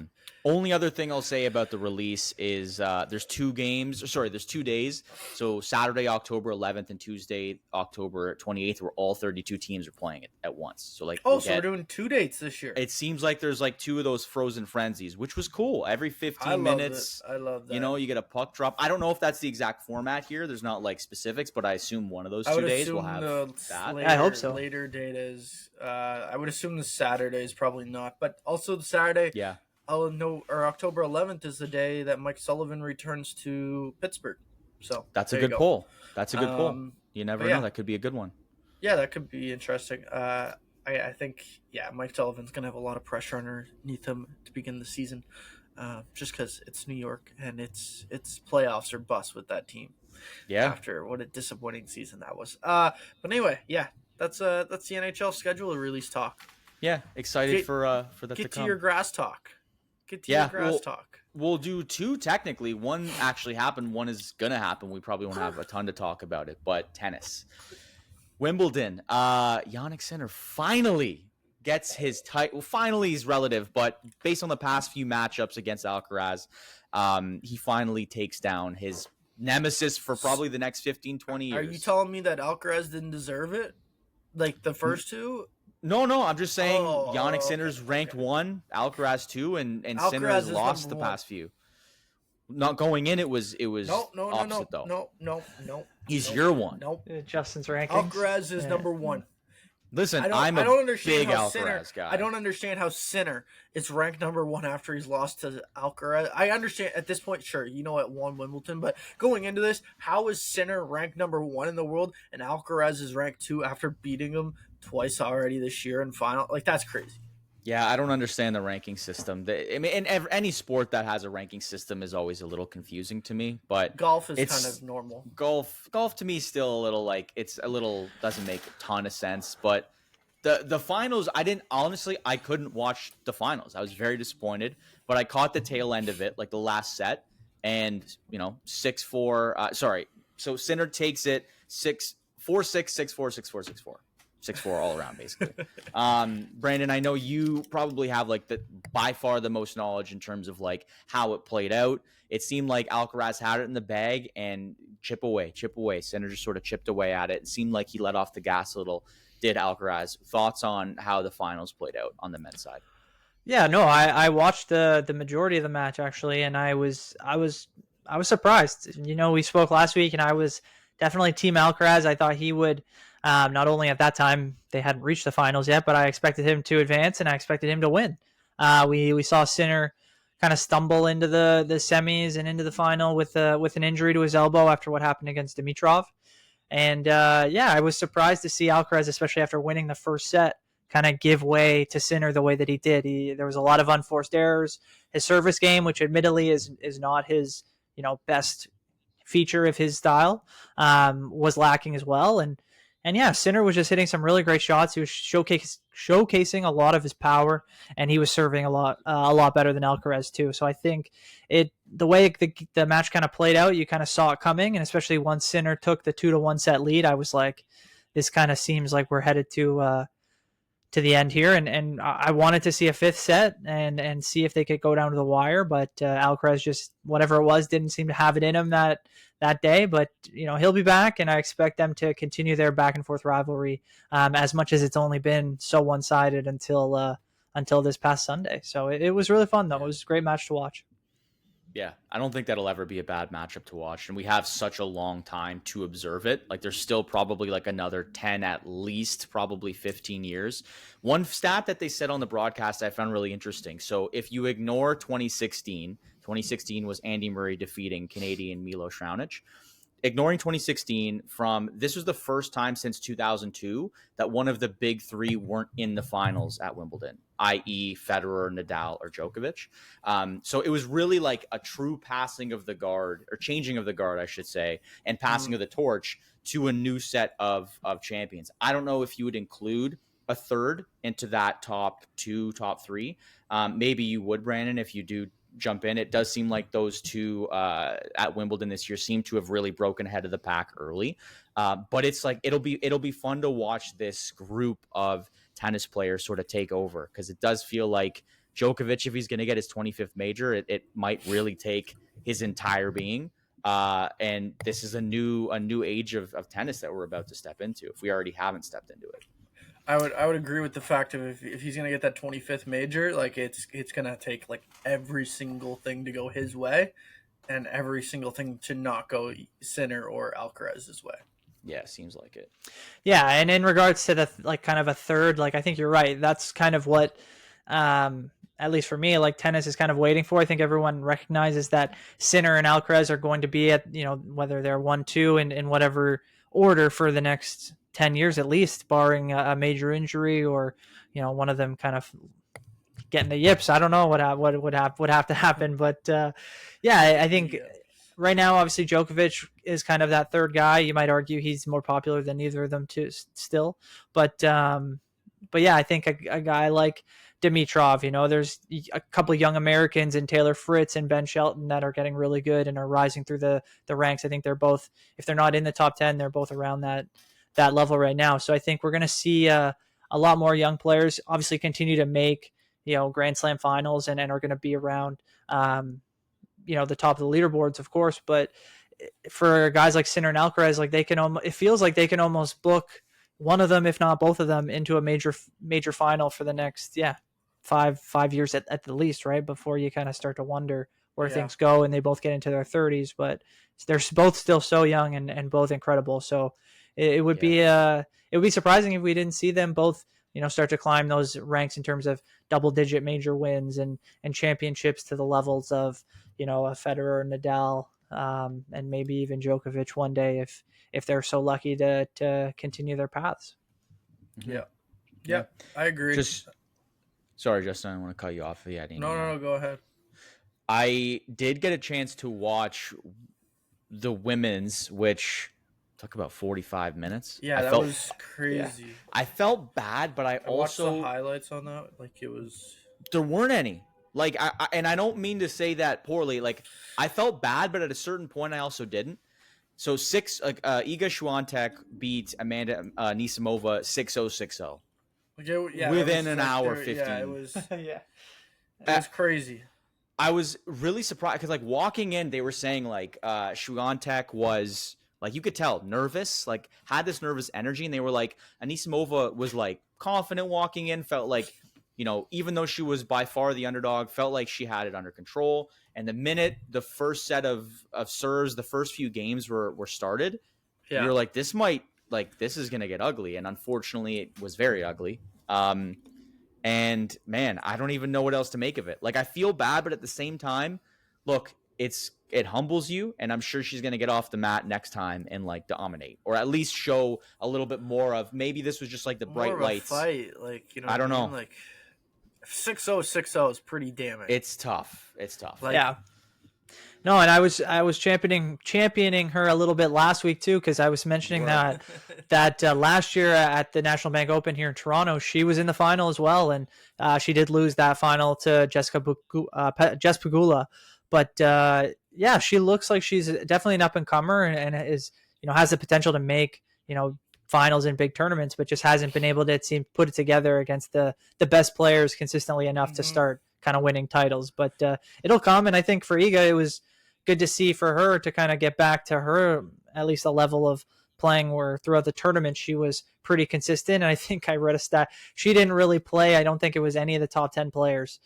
Only other thing I'll say about the release is there's 2 days. So Saturday, October 11th and Tuesday, October 28th, where all 32 teams are playing it at once. So like, so we're doing 2 dates this year. It seems like there's like 2 of those frozen frenzies, which was cool. Every 15 minutes, I love that. You get a puck drop. I don't know if that's the exact format here. There's not like specifics, but I assume one of those 2 days will have that. I hope so. Later date is, I would assume the Saturday is probably not, but also the Saturday. Yeah. Oh no! Or October 11th is the day that Mike Sullivan returns to Pittsburgh. So that's a good poll. That's a good poll. You never know. That could be a good one. Yeah, that could be interesting. I think Mike Sullivan's gonna have a lot of pressure underneath him to begin the season, just because it's New York and it's playoffs or bust with that team. Yeah. After what a disappointing season that was. But anyway, that's the NHL schedule release talk. Yeah, excited for that to come. Get to your grass talk. Talk. We'll do 2 technically. One actually happened. One is going to happen. We probably won't have a ton to talk about it, but tennis. Wimbledon. Jannik Sinner finally gets his title. Well, finally is relative, but based on the past few matchups against Alcaraz, he finally takes down his nemesis for probably the next 15, 20 years. Are you telling me that Alcaraz didn't deserve it? Like the first 2? No, I'm just saying Jannik Sinner's ranked 1, Alcaraz 2, and Sinner has lost the past few. Not going in, it was opposite though. No. He's your one. Nope. Justin's rankings. Alcaraz is number one. Listen, I don't understand big how Alcaraz guy. I don't understand how Sinner is ranked number one after he's lost to Alcaraz. I understand at this point, sure, it won Wimbledon, but going into this, how is Sinner ranked number one in the world and Alcaraz is ranked two after beating him twice already this year in final? Like, that's crazy. Yeah, I don't understand the ranking system. I mean, in any sport that has a ranking system is always a little confusing to me. But golf is kind of normal. Golf to me is still a little doesn't make a ton of sense. But the finals, I couldn't watch the finals. I was very disappointed. But I caught the tail end of it, like the last set, and 6-4. So Sinner takes it 6-4, 6-4, 6-4, 6-4. 6-4 all around, basically. Brandon, I know you probably have by far the most knowledge in terms of how it played out. It seemed like Alcaraz had it in the bag and chip away. Sinner just sort of chipped away at it. It seemed like he let off the gas a little. Did Alcaraz? Thoughts on how the finals played out on the men's side? Yeah, no, I watched the majority of the match actually, and I was surprised. We spoke last week, and I was definitely team Alcaraz. I thought he would. Not only at that time they hadn't reached the finals yet, but I expected him to advance and I expected him to win. We saw Sinner kind of stumble into the semis and into the final with an injury to his elbow after what happened against Dimitrov. And I was surprised to see Alcaraz, especially after winning the first set, kind of give way to Sinner the way that he did. There was a lot of unforced errors. His service game, which admittedly is not his best feature of his style, was lacking as well. And yeah, Sinner was just hitting some really great shots. He was showcasing a lot of his power, and he was serving a lot better than Alcaraz too. So I think the way the match kind of played out, you kind of saw it coming, and especially once Sinner took the 2-1 set lead, I was like, this kind of seems like we're headed to the end here. And I wanted to see a fifth set and see if they could go down to the wire, but Alcaraz just, whatever it was, didn't seem to have it in him that day. But he'll be back, and I expect them to continue their back and forth rivalry as much as it's only been so one-sided until this past Sunday. So it was really fun though. It was a great match to watch. Yeah, I don't think that'll ever be a bad matchup to watch. And we have such a long time to observe it. There's still probably another 10, at least probably 15 years. One stat that they said on the broadcast I found really interesting. So if you ignore 2016 was Andy Murray defeating Canadian Milos Raonic. Ignoring 2016, this was the first time since 2002 that one of the big three weren't in the finals at Wimbledon, i.e. Federer, Nadal, or Djokovic. So it was really a true passing of the guard, or changing of the guard, I should say, and passing of the torch to a new set of champions. I don't know if you would include a third into that top two, top three. Maybe you would, Brandon, if you do jump in. It does seem like those two at Wimbledon this year seem to have really broken ahead of the pack early. But it's it'll be fun to watch this group of tennis players sort of take over, because it does feel like Djokovic, if he's going to get his 25th major, it might really take his entire being. And this is a new age of tennis that we're about to step into, if we already haven't stepped into it. I would agree with the fact of if he's gonna get that 25th major, it's gonna take every single thing to go his way, and every single thing to not go Sinner or Alcaraz's way. Yeah, seems like it. Yeah, and in regards to the kind of a third, I think you're right. That's kind of what, at least for me, tennis is kind of waiting for. I think everyone recognizes that Sinner and Alcaraz are going to be at whether they're 1-2 in whatever order for the next 10 years at least, barring a major injury or one of them kind of getting the yips. I don't know what would have to happen, but I think right now obviously Djokovic is kind of that third guy. You might argue he's more popular than either of them too still, but yeah, I think a guy like Dimitrov, there's a couple of young Americans in Taylor Fritz and Ben Shelton that are getting really good and are rising through the ranks. I think they're both, if they're not in the top 10, they're both around that level right now. So I think we're going to see a lot more young players obviously continue to make, Grand Slam finals and are going to be around, the top of the leaderboards, of course. But for guys like Sinner and Alcaraz, it feels like they can almost book one of them, if not both of them, into a major final for the next, 5 years at the least, right? Before you kind of start to wonder where things go, and they both get into their 30s, but they're both still so young and both incredible. So it would be surprising if we didn't see them both, start to climb those ranks in terms of double-digit major wins and championships to the levels of, a Federer, Nadal, and maybe even Djokovic one day if they're so lucky to continue their paths. Yeah, I agree. Sorry, Justin, I don't want to cut you off. No, go ahead. I did get a chance to watch the women's, which took about 45 minutes. Yeah, that was crazy. Yeah. I felt bad, but I also watched the highlights on that. Like, it was... There weren't any. Like, I don't mean to say that poorly. Like, I felt bad, but at a certain point, I also didn't. So Iga Swiatek beat Amanda Anisimova 6-0, 6-0. Within an hour, 15. Yeah, it was. It was crazy. I was really surprised because, like, walking in, they were saying like Swiatek was, like, you could tell nervous, like had this nervous energy, and they were like Anisimova was like confident walking in, felt like, even though she was by far the underdog, felt like she had it under control. And the minute the first set of serves, the first few games were started, you're like, this is going to get ugly. And unfortunately, it was very ugly. And man, I don't even know what else to make of it. Like, I feel bad, but at the same time, look, it humbles you. And I'm sure she's going to get off the mat next time and like dominate, or at least show a little bit more of, maybe this was just like the bright lights. Fight. Like, I don't know. Like, 6-0, 6-0 is pretty damning. It's tough. Like, yeah. No, and I was championing her a little bit last week too, because I was mentioning that last year at the National Bank Open here in Toronto, she was in the final as well, and she did lose that final to Jess Pegula. But she looks like she's definitely an up and comer, and is has the potential to make finals in big tournaments, but just hasn't been able to put it together against the best players consistently enough to start kind of winning titles. But it'll come, and I think for Iga, it was good to see for her to kind of get back to her at least a level of playing where throughout the tournament she was pretty consistent. And I think I read a stat, she didn't really play, I don't think it was any of the top 10 players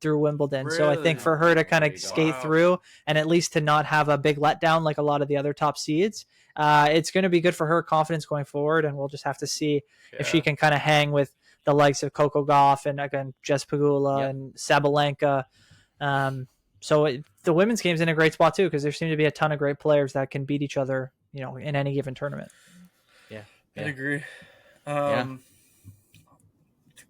through Wimbledon. Really? So I think for her to kind of skate through, and at least to not have a big letdown like a lot of the other top seeds, it's going to be good for her confidence going forward. And we'll just have to see if she can kind of hang with the likes of Coco Gauff and, again, Jess Pegula and Sabalenka. The women's game's in a great spot too, because there seem to be a ton of great players that can beat each other, in any given tournament. Yeah. I agree.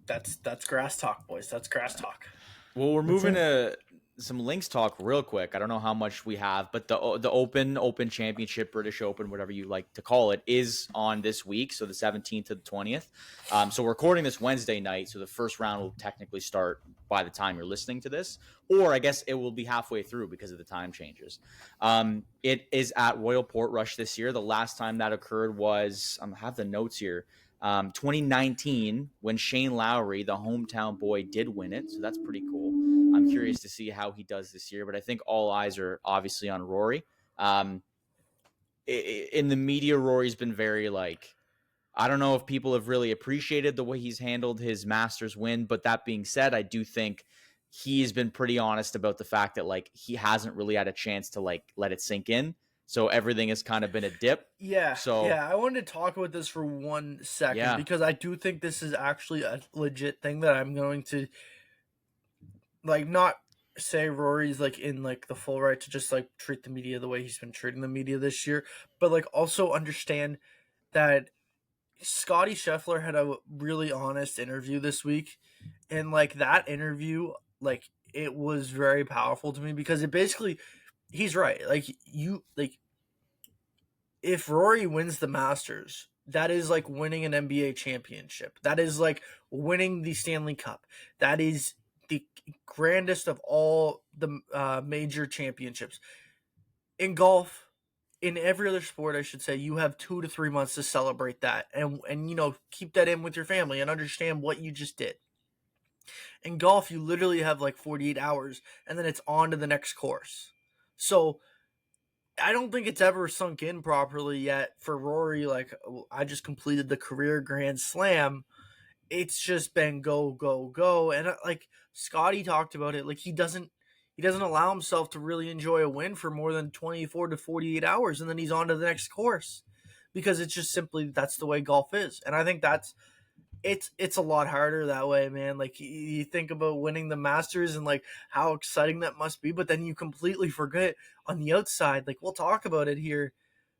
That's grass talk, boys. That's grass talk. Well, we're moving to some links talk real quick. I don't know how much we have, but the Open Championship, British Open, whatever you like to call it, is on this week, so the 17th to the 20th. So we're recording this Wednesday night, so the first round will technically start by the time you're listening to this, or I guess it will be halfway through because of the time changes. It is at Royal Portrush this year. The last time that occurred was, I have the notes here, 2019, when Shane Lowry, the hometown boy, did win it. So that's pretty cool. I'm curious to see how he does this year, but I think all eyes are obviously on Rory. In the media, Rory's been very I don't know if people have really appreciated the way he's handled his Masters win, but that being said, I do think he's been pretty honest about the fact that he hasn't really had a chance to let it sink in. So everything has kind of been a dip. Yeah. So I wanted to talk about this for 1 second because I do think this is actually a legit thing that I'm going to not say Rory's in the full right to just treat the media the way he's been treating the media this year, but also understand that Scottie Scheffler had a really honest interview this week, and that interview, it was very powerful to me because it basically, he's right. If Rory wins the Masters, that is winning an NBA championship. That is winning the Stanley Cup. That is the grandest of all the major championships. In golf, in every other sport, I should say, you have 2 to 3 months to celebrate that and keep that in with your family and understand what you just did. In golf, you literally have 48 hours and then it's on to the next course. So I don't think it's ever sunk in properly yet for Rory. I just completed the career Grand Slam. It's just been go, go, go. And Scotty talked about it. He doesn't he doesn't allow himself to really enjoy a win for more than 24 to 48 hours, and then he's on to the next course because it's just simply that's the way golf is. And I think it's a lot harder that way, man. Like you think about winning the Masters and like how exciting that must be, but then you completely forget on the outside. Like we'll talk about it here,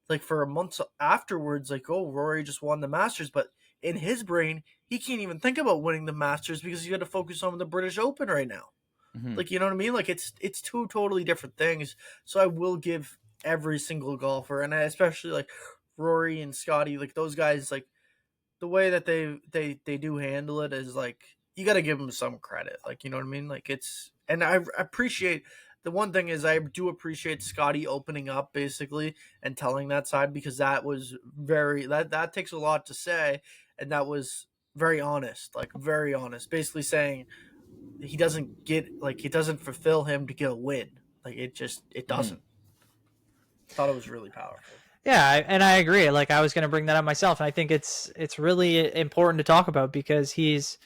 like for a month afterwards. Like, oh, Rory just won the Masters, but in his brain, he can't even think about winning the Masters because you got to focus on the British Open right now. Mhm. Like, you know what I mean? Like it's two totally different things. So I will give every single golfer, and I especially like Rory and Scotty, like those guys, like the way that they do handle it is like you got to give them some credit. Like, you know what I mean? Like it's, and I appreciate the one thing is I do appreciate Scotty opening up basically and telling that side, because that was very that takes a lot to say, and that was very honest, like very honest, basically saying he doesn't get, like it doesn't fulfill him to get a win, like it doesn't. I thought it was really powerful. Yeah, and I agree. Like I was going to bring that up myself, and I think it's really important to talk about because he's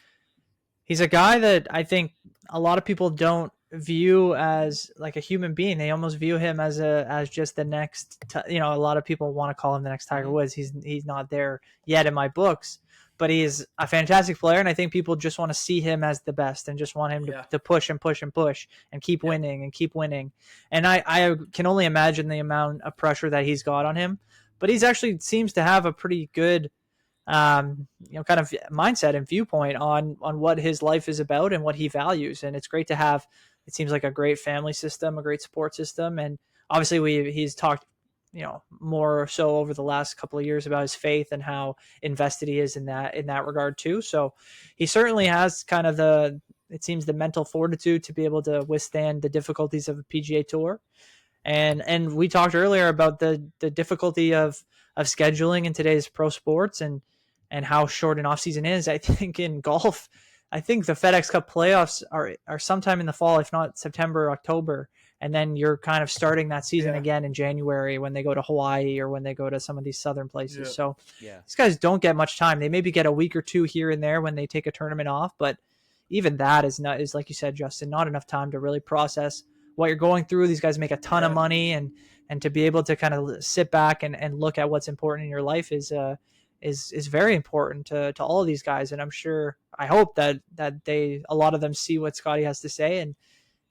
a guy that I think a lot of people don't view as like a human being. They almost view him as just the next. A lot of people want to call him the next Tiger Woods. He's not there yet in my books, but he's a fantastic player, and I think people just want to see him as the best and just want him to push and push and push and keep winning and keep winning. And I can only imagine the amount of pressure that he's got on him, but he's actually seems to have a pretty good kind of mindset and viewpoint on what his life is about and what he values. And it's great to have, it seems like a great family system, a great support system. And obviously he's talked, more so over the last couple of years about his faith and how invested he is in that regard too. So he certainly has kind of it seems the mental fortitude to be able to withstand the difficulties of a PGA Tour. And we talked earlier about the difficulty of scheduling in today's pro sports and how short an off season is. I think in golf, I think the FedEx Cup playoffs are sometime in the fall, if not September, October. And then you're kind of starting that season again in January when they go to Hawaii or when they go to some of these southern places. Yeah. So these guys don't get much time. They maybe get a week or two here and there when they take a tournament off. But even that is like you said, Justin, not enough time to really process what you're going through. These guys make a ton of money, and to be able to kind of sit back and look at what's important in your life is very important to all of these guys. And I hope that a lot of them see what Scotty has to say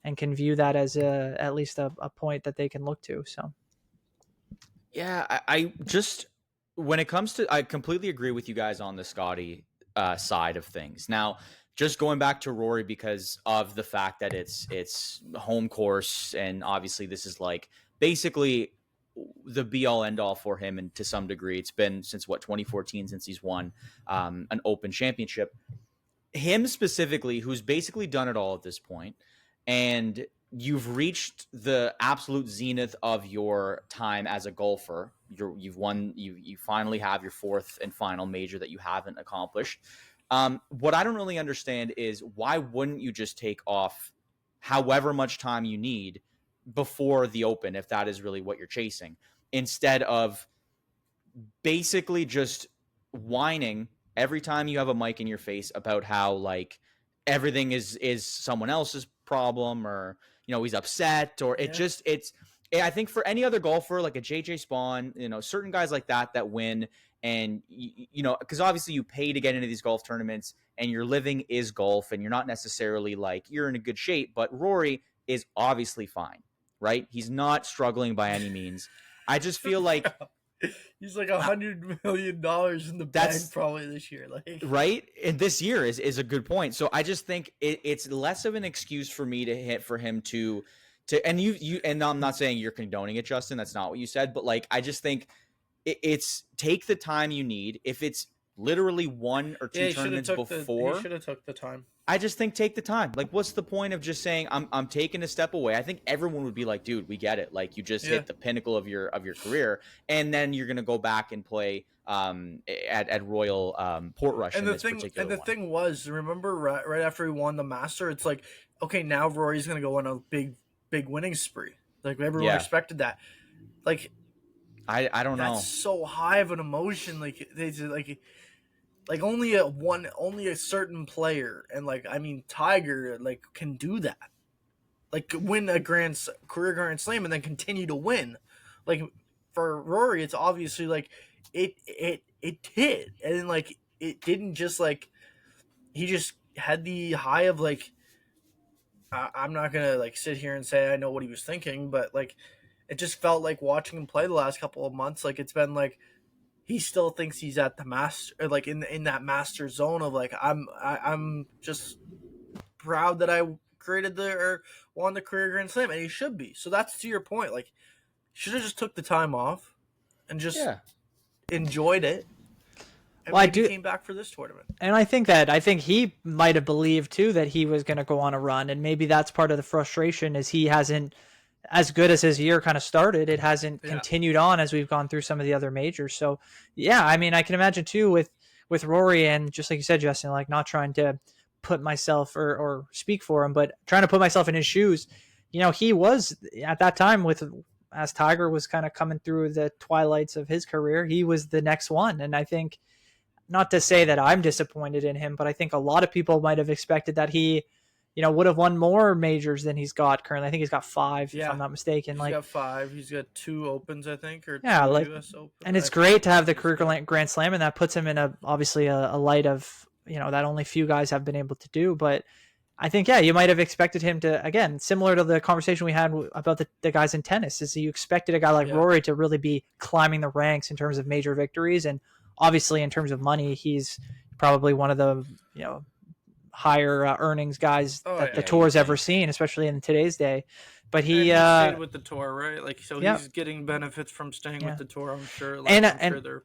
and can view that as at least a point that they can look to. So, yeah, I just, when it comes to, I completely agree with you guys on the Scotty side of things. Now, just going back to Rory because of the fact that it's home course, and obviously this is like basically the be all end all for him, and to some degree it's been since 2014 since he's won an Open championship. Him specifically, who's basically done it all at this point, and you've reached the absolute zenith of your time as a golfer. You've won. You finally have your fourth and final major that you haven't accomplished. What I don't really understand is why wouldn't you just take off however much time you need before the Open, if that is really what you're chasing, instead of basically just whining every time you have a mic in your face about how like everything is someone else's problem, or he's upset, or I think for any other golfer like a JJ Spawn, certain guys like that win. And, because obviously you pay to get into these golf tournaments and your living is golf, and you're not necessarily like you're in a good shape, but Rory is obviously fine, right? He's not struggling by any means. I just feel like he's like $100 million in the bank probably this year, like right. And this year is a good point. So I just think it's less of an excuse for me for him to, and you, and I'm not saying you're condoning it, Justin, that's not what you said, but like, I just think it's take the time you need. If it's literally one or two tournaments before, he should have took the time. I just think take the time. Like, what's the point of just saying I'm taking a step away? I think everyone would be like, dude, we get it. Like, you just hit the pinnacle of your career, and then you're gonna go back and play at Royal Portrush. And the thing was, remember right after he won the Master, it's like, okay, now Rory's gonna go on a big winning spree. Like everyone expected that. Like, I don't know. That's so high of an emotion. Like they like only a certain player, and like I mean Tiger like can do that. like win a career Grand Slam and then continue to win. Like for Rory, it's obviously like it hit, and then like it didn't just like he just had the high of like I'm not gonna like sit here and say I know what he was thinking, but like it just felt like watching him play the last couple of months. Like it's been like he still thinks he's at the master, or like in that master zone of like I'm just proud that I created or won the career Grand Slam, and he should be. So that's to your point. Like should have just took the time off and just enjoyed it. And well, maybe came back for this tournament. And I think he might have believed too that he was going to go on a run, and maybe that's part of the frustration is he hasn't, as good as his year kind of started, it hasn't continued on as we've gone through some of the other majors. So yeah, I mean, I can imagine too with Rory, and just like you said, Justin, like not trying to put myself or speak for him, but trying to put myself in his shoes. You know, he was at that time as Tiger was kind of coming through the twilights of his career, he was the next one. And I think, not to say that I'm disappointed in him, but I think a lot of people might have expected that he, you know, would have won more majors than he's got currently. I think he's got 5, if I'm not mistaken. He's got 5. He's got 2 Opens, I think, or 2 US Open. And it's great to have the career Grand Slam, and that puts him in obviously a light of, you know, that only few guys have been able to do. But I think, you might have expected him to, again, similar to the conversation we had about the guys in tennis, is that you expected a guy like Rory to really be climbing the ranks in terms of major victories. And obviously in terms of money, he's probably one of the, you know, higher earnings guys that the tour's ever seen, especially in today's day. But he stayed with the tour, right? Like, so he's getting benefits from staying with the tour, I'm sure. Like, I'm sure they're...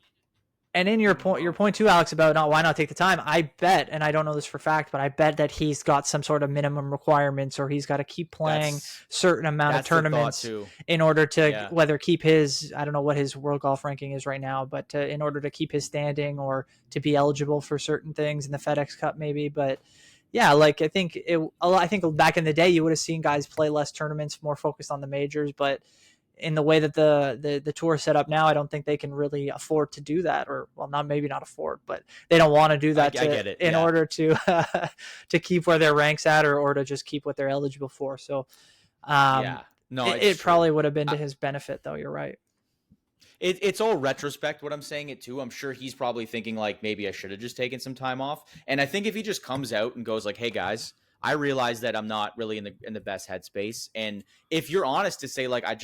And in your point too, Alex, about why not take the time, I bet, and I don't know this for a fact, but I bet that he's got some sort of minimum requirements, or he's got to keep playing certain amount of tournaments in order to whether keep his, I don't know what his world golf ranking is right now, but in order to keep his standing or to be eligible for certain things in the FedEx Cup maybe. But yeah, like I think back in the day you would have seen guys play less tournaments, more focused on the majors, but in the way that the tour is set up now, I don't think they can really afford to do that, or maybe not afford, but they don't want to do that in order to to keep where their ranks at, or to just keep what they're eligible for. So it probably would have been to his benefit, though. You're right. It's all retrospect what I'm saying it too. I'm sure he's probably thinking like maybe I should have just taken some time off. And I think if he just comes out and goes like, hey guys, I realize that I'm not really in the best headspace. And if you're honest to say like I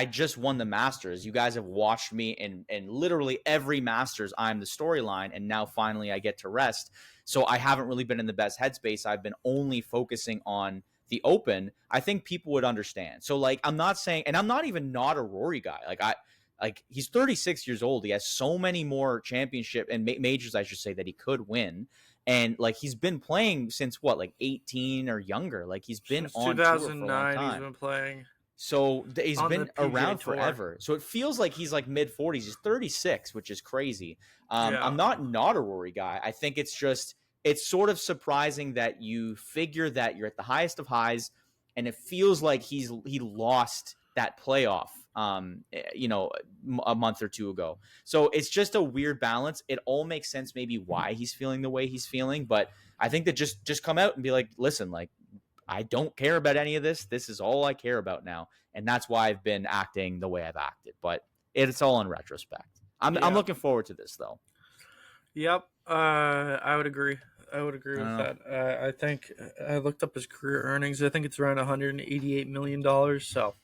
just won the Masters. You guys have watched me in literally every Masters. I'm the storyline, and now finally I get to rest. So I haven't really been in the best headspace. I've been only focusing on the Open. I think people would understand. So like, I'm not saying, and I'm not even not a Rory guy. Like he's 36 years old. He has so many more championship and majors, I should say, that he could win. And like he's been playing since like 18 or younger. Like he's been since on 2009. Tour for a long time. He's been playing. So he's been around forever. So it feels like he's like mid 40s. He's 36, which is crazy. I'm not a Rory guy. I think it's sort of surprising that you figure that you're at the highest of highs, and it feels like he lost that playoff, a month or two ago. So it's just a weird balance. It all makes sense maybe why he's feeling the way he's feeling, but I think that just come out and be like, listen, like, I don't care about any of this. This is all I care about now. And that's why I've been acting the way I've acted. But it's all in retrospect. I'm looking forward to this, though. Yep. I would agree. With that. I think I looked up his career earnings. I think it's around $188 million. So,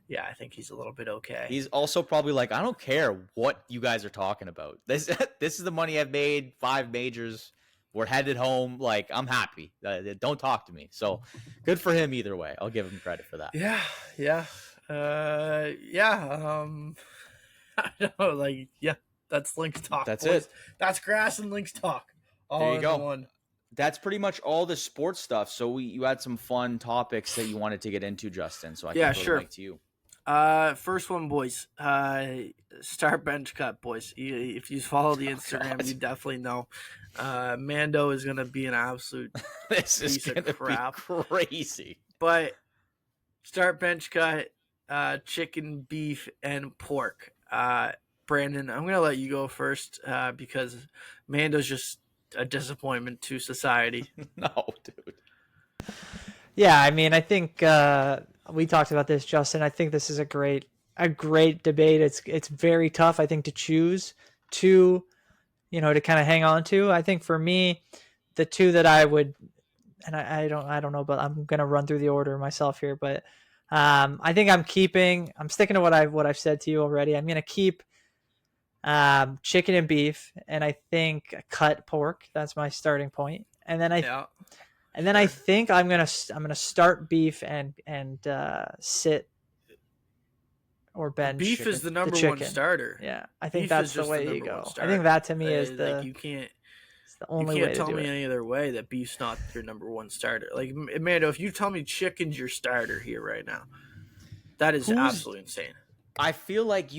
yeah, I think he's a little bit okay. He's also probably like, I don't care what you guys are talking about. This is the money I've made, 5 majors. We're headed home. Like, I'm happy. Don't talk to me. So good for him either way. I'll give him credit for that. Yeah. I don't know. Like, that's Lynx talk. That's boys. it. That's grass and Lynx talk. All there you go. One. That's pretty much all the sports stuff. So you had some fun topics that you wanted to get into, Justin. So I can throw the mic to you. First one, boys. Start bench cut, boys. If you follow the Instagram, you definitely know. Mando is gonna be an absolute this is piece of crap. Be crazy. But start bench cut, chicken, beef, and pork. Brandon, I'm gonna let you go first because Mando's just a disappointment to society. No, dude. Yeah, I mean, I think we talked about this, Justin. I think this is a great debate. It's very tough, I think, to choose two, to kind of hang on to. I think for me, the two that I would, and I don't know, but I'm gonna run through the order myself here, but I think I'm sticking to what I've said to you already. I'm gonna keep chicken and beef, and I think cut pork. That's my starting point, and then I think I'm gonna start beef and sit or bench. Beef is the number one starter. Yeah, I think that's the way you go. I think that to me is like you can't tell me any other way that beef's not your number one starter. Like Mando, if you tell me chicken's your starter here right now, that is absolutely insane. I feel like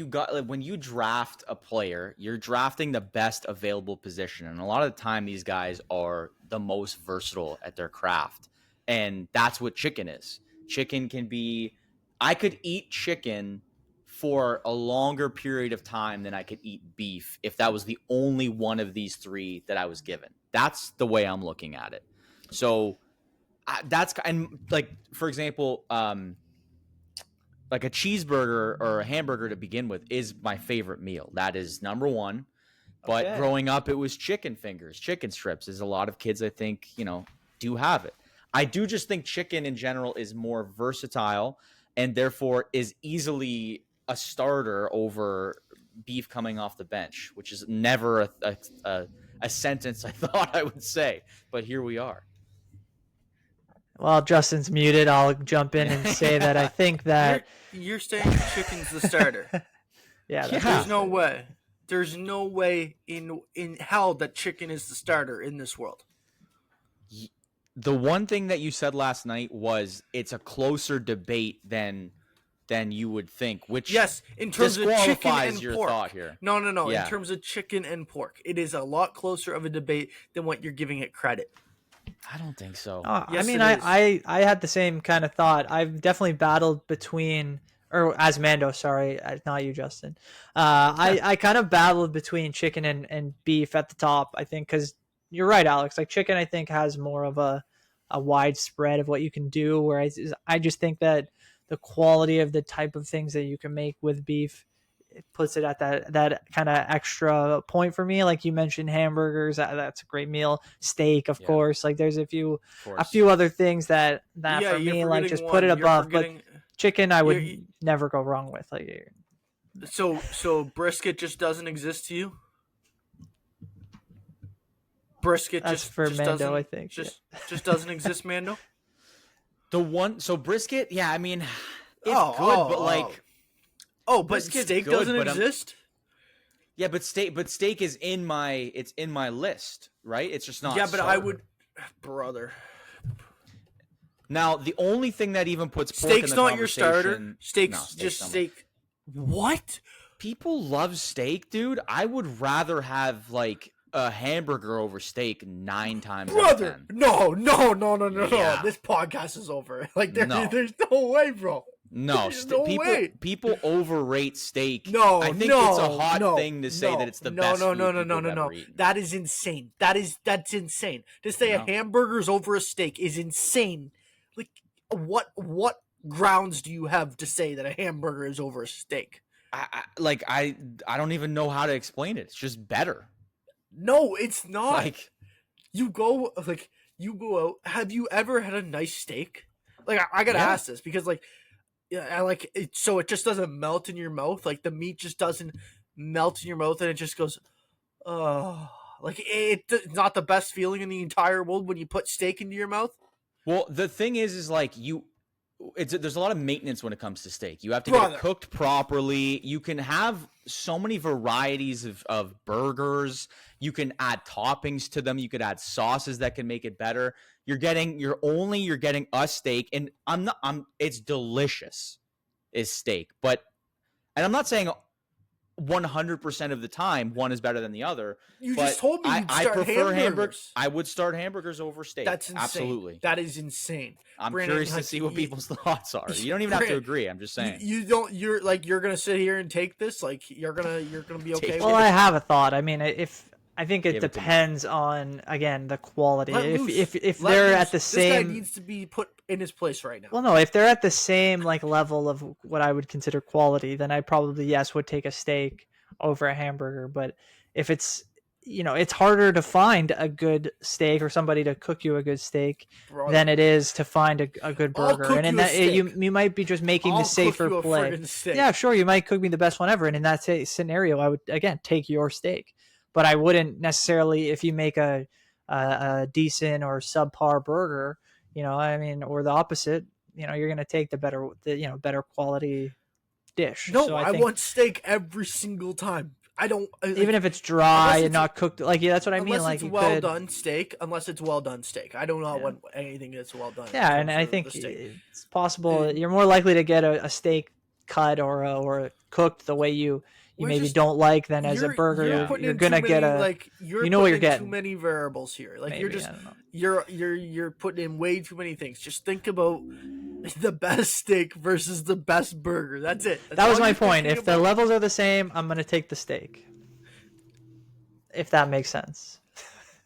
when you draft a player, you're drafting the best available position. And a lot of the time, these guys are the most versatile at their craft. And that's what chicken is. Chicken can be, I could eat chicken for a longer period of time than I could eat beef if that was the only one of these three that I was given. That's the way I'm looking at it. So for example, like a cheeseburger or a hamburger to begin with is my favorite meal. That is number one. But growing up, it was chicken fingers, chicken strips. As a lot of kids, I think, do have it. I do just think chicken in general is more versatile and therefore is easily a starter over beef coming off the bench, which is never a sentence I thought I would say. But here we are. While Justin's muted, I'll jump in and say that I think that you're saying chicken's the starter. Yeah. There's no way. There's no way in hell that chicken is the starter in this world. The one thing that you said last night was it's a closer debate than you would think, which in terms of chicken and your pork. Thought here. No. Yeah. In terms of chicken and pork, it is a lot closer of a debate than what you're giving it credit. I don't think so. Yes, I mean, I had the same kind of thought. I've definitely battled between, or as Mando, sorry, not you, Justin. I kind of battled between chicken and beef at the top, I think, because you're right, Alex. Like chicken, I think, has more of a wide spread of what you can do, whereas I just think that the quality of the type of things that you can make with beef, it puts it at that kind of extra point for me. Like you mentioned, hamburgers, that's a great meal. Steak, of course. Like there's a few other things that for me, like just put it above. But chicken, I would never go wrong with. Like, so brisket just doesn't exist to you. Brisket that's just for just Mando, I think. Just doesn't exist, Mando. Brisket, yeah. I mean, it's good, but like. Oh, but steak doesn't exist? Yeah, but steak is in my list, right? It's just not. Yeah, but I would, brother. Now, the only thing that even puts pork steak's in the not your starter. Steak's just steak. What? People love steak, dude. I would rather have like a hamburger over steak 9 times. Brother, no. Yeah. This podcast is over. Like there's no way, bro. No, people overrate steak. No, I think it's a hot thing to say that it's the best. No. That is insane. That's insane. To say a hamburger's over a steak is insane. Like, what grounds do you have to say that a hamburger is over a steak? I don't even know how to explain it. It's just better. No, it's not. Like, you go out. Have you ever had a nice steak? Like, I gotta ask this because like. Yeah, I like it. So it just doesn't melt in your mouth. Like the meat just doesn't melt in your mouth, and it just goes, like it's not the best feeling in the entire world when you put steak into your mouth. Well, the thing is like there's a lot of maintenance when it comes to steak. You have to get it cooked properly. You can have so many varieties of burgers. You can add toppings to them. You could add sauces that can make it better. You're getting a steak, and it's delicious is steak. And I'm not saying 100% of the time one is better than the other. You just told me I prefer hamburgers. I would start hamburgers over steak. That's insane. Absolutely. that is insane. I'm curious to see what people's thoughts are. You don't even have to agree. I'm just saying. You're gonna sit here and take this. Like you're gonna be okay. Well, I have a thought. I mean, I think it depends on, again, the quality. If they're at the same, this guy needs to be put in his place right now. Well, no, if they're at the same like level of what I would consider quality, then I probably would take a steak over a hamburger. But if it's it's harder to find a good steak or somebody to cook you a good steak than it is to find a good burger. And in that you might be just making the safer play. Yeah, sure, you might cook me the best one ever, and in that scenario, I would again take your steak. But I wouldn't necessarily if you make a decent or subpar burger. Or the opposite. You're going to take the better quality dish. No, so I want steak every single time. I don't even if it's dry and not cooked. Like that's what I mean. Unless it's done steak. Unless it's well done steak, I do not want anything that's well done. Yeah, and I think it's possible you're more likely to get a steak cut or cooked the way you maybe don't like than as a burger. You're gonna get what you're getting. Too many variables here. Like maybe, you're putting in way too many things. Just think about the best steak versus the best burger. That's it. That was my point. If the levels are the same, I'm gonna take the steak. If that makes sense.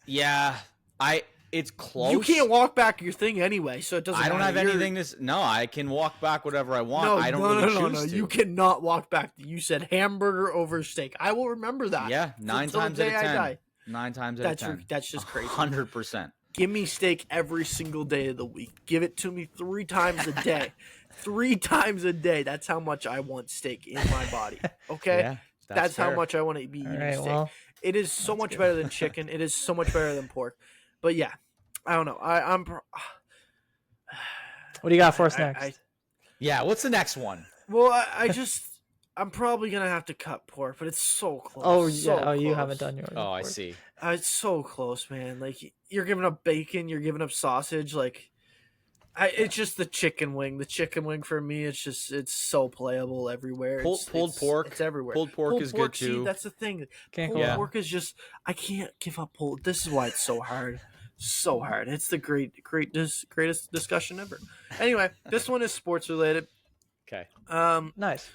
Yeah, it's close. You can't walk back your thing anyway, so it doesn't. I don't have anything to. No, I can walk back whatever I want. I don't really choose to. You cannot walk back. You said hamburger over steak. I will remember that. Yeah, 9 times out of 10. 9 times out of 10. That's just crazy. 100%. Give me steak every single day of the week. Give it to me 3 times a day. 3 times a day. That's how much I want steak in my body. Okay? Yeah, that's how much I want to be eating steak. Well, it is so much better than chicken. It is so much better than pork. But yeah, I don't know. I'm. What do you got for us next? What's the next one? Well, I'm probably gonna have to cut pork, but it's so close. Oh yeah. Close. You haven't done yours. Oh, I see. It's so close, man. Like you're giving up bacon, you're giving up sausage. Like, it's just the chicken wing. The chicken wing for me, it's so playable everywhere. Pulled pork. It's everywhere. Pulled pork is good too. See, that's the thing. Pulled pork is just I can't give up pulled. This is why it's so hard. So hard. It's the greatest discussion ever. Anyway, this one is sports related. Okay. Nice.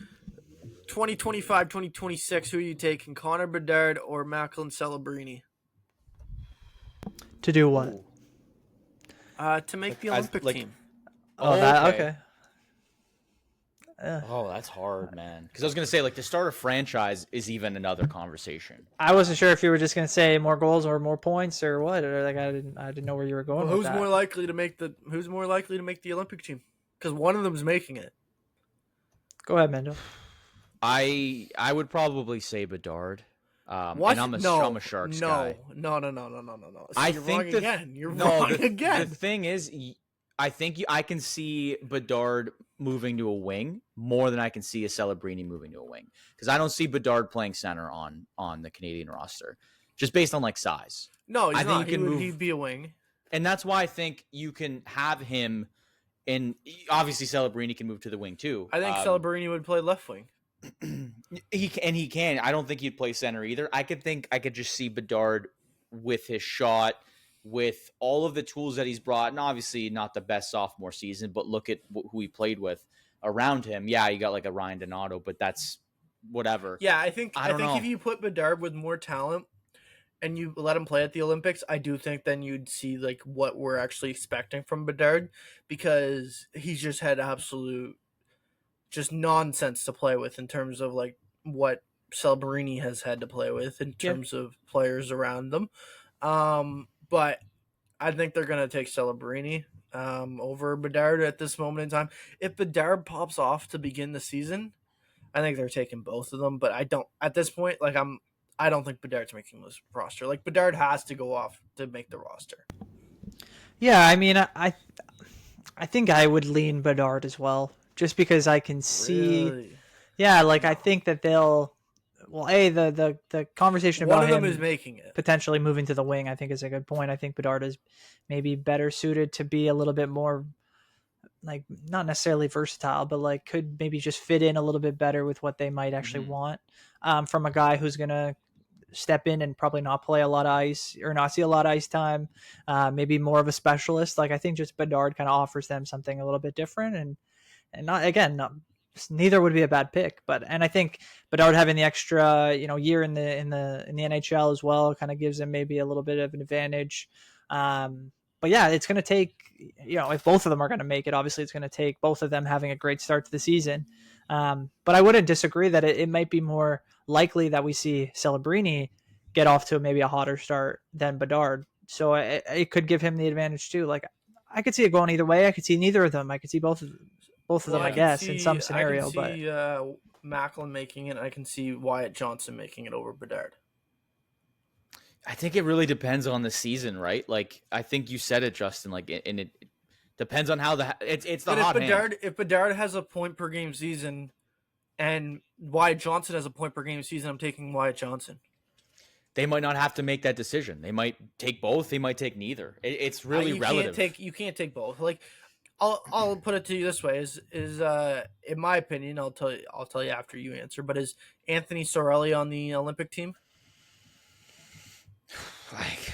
2025, 2026, who are you taking? Connor Bedard or Macklin Celebrini? To do what? To make the Olympic team. Okay. Oh, that's hard, man. Because I was gonna say, to start a franchise is even another conversation. I wasn't sure if you were just gonna say more goals or more points or what. Or I didn't know where you were going. Well, who's more likely to make the Olympic team? Because one of them is making it. Go ahead, Mendo. I would probably say Bedard. What? And I'm a Sharks guy. No. So you're wrong again. You're wrong again. The thing is, I think I can see Bedard moving to a wing more than I can see a Celebrini moving to a wing, because I don't see Bedard playing center on the Canadian roster, just based on size. No, he's not. He'd be a wing, and that's why I think you can have him. And obviously Celebrini can move to the wing too. I think Celebrini would play left wing. He can. I don't think he'd play center either. I could just see Bedard with his shot, with all of the tools that he's brought, and obviously not the best sophomore season, but look at who he played with around him. Yeah, you got a Ryan Donato, but that's whatever. Yeah, I think if you put Bedard with more talent and you let him play at the Olympics, I do think then you'd see what we're actually expecting from Bedard, because he's just had absolute just nonsense to play with in terms of what Celebrini has had to play with in terms of players around them. But I think they're going to take Celebrini over Bedard at this moment in time. If Bedard pops off to begin the season, I think they're taking both of them. But I don't at this point. I don't think Bedard's making this roster. Bedard has to go off to make the roster. Yeah, I mean, I think I would lean Bedard as well, just because I can see. Really? Yeah, I think that they'll. Well, the conversation about one of them him is making it potentially moving to the wing, I think, is a good point. I think Bedard is maybe better suited to be a little bit more, not necessarily versatile, but could maybe just fit in a little bit better with what they might actually want from a guy who's gonna step in and probably not play a lot of ice or not see a lot of ice time. Maybe more of a specialist. I think just Bedard kind of offers them something a little bit different, and not. Neither would be a bad pick, and I think Bedard having the extra year in the NHL as well kind of gives him maybe a little bit of an advantage. But yeah, it's going to take, if both of them are going to make it, obviously it's going to take both of them having a great start to the season. But I wouldn't disagree that it might be more likely that we see Celebrini get off to maybe a hotter start than Bedard. So it could give him the advantage too. Like, I could see it going either way. I could see neither of them. I could see both of them, I guess, in some scenario. I can see Macklin making it. I can see Wyatt Johnson making it over Bedard. I think it really depends on the season, right? Like, I think you said it, Justin. Like, and it depends on how it's the hot hand. If Bedard has a point per game season, and Wyatt Johnson has a point per game season, I'm taking Wyatt Johnson. They might not have to make that decision. They might take both. They might take neither. It's really relative. You can't take both. Like, I'll put it to you this way: is in my opinion, I'll tell you after you answer. But is Anthony Cirelli on the Olympic team? Like,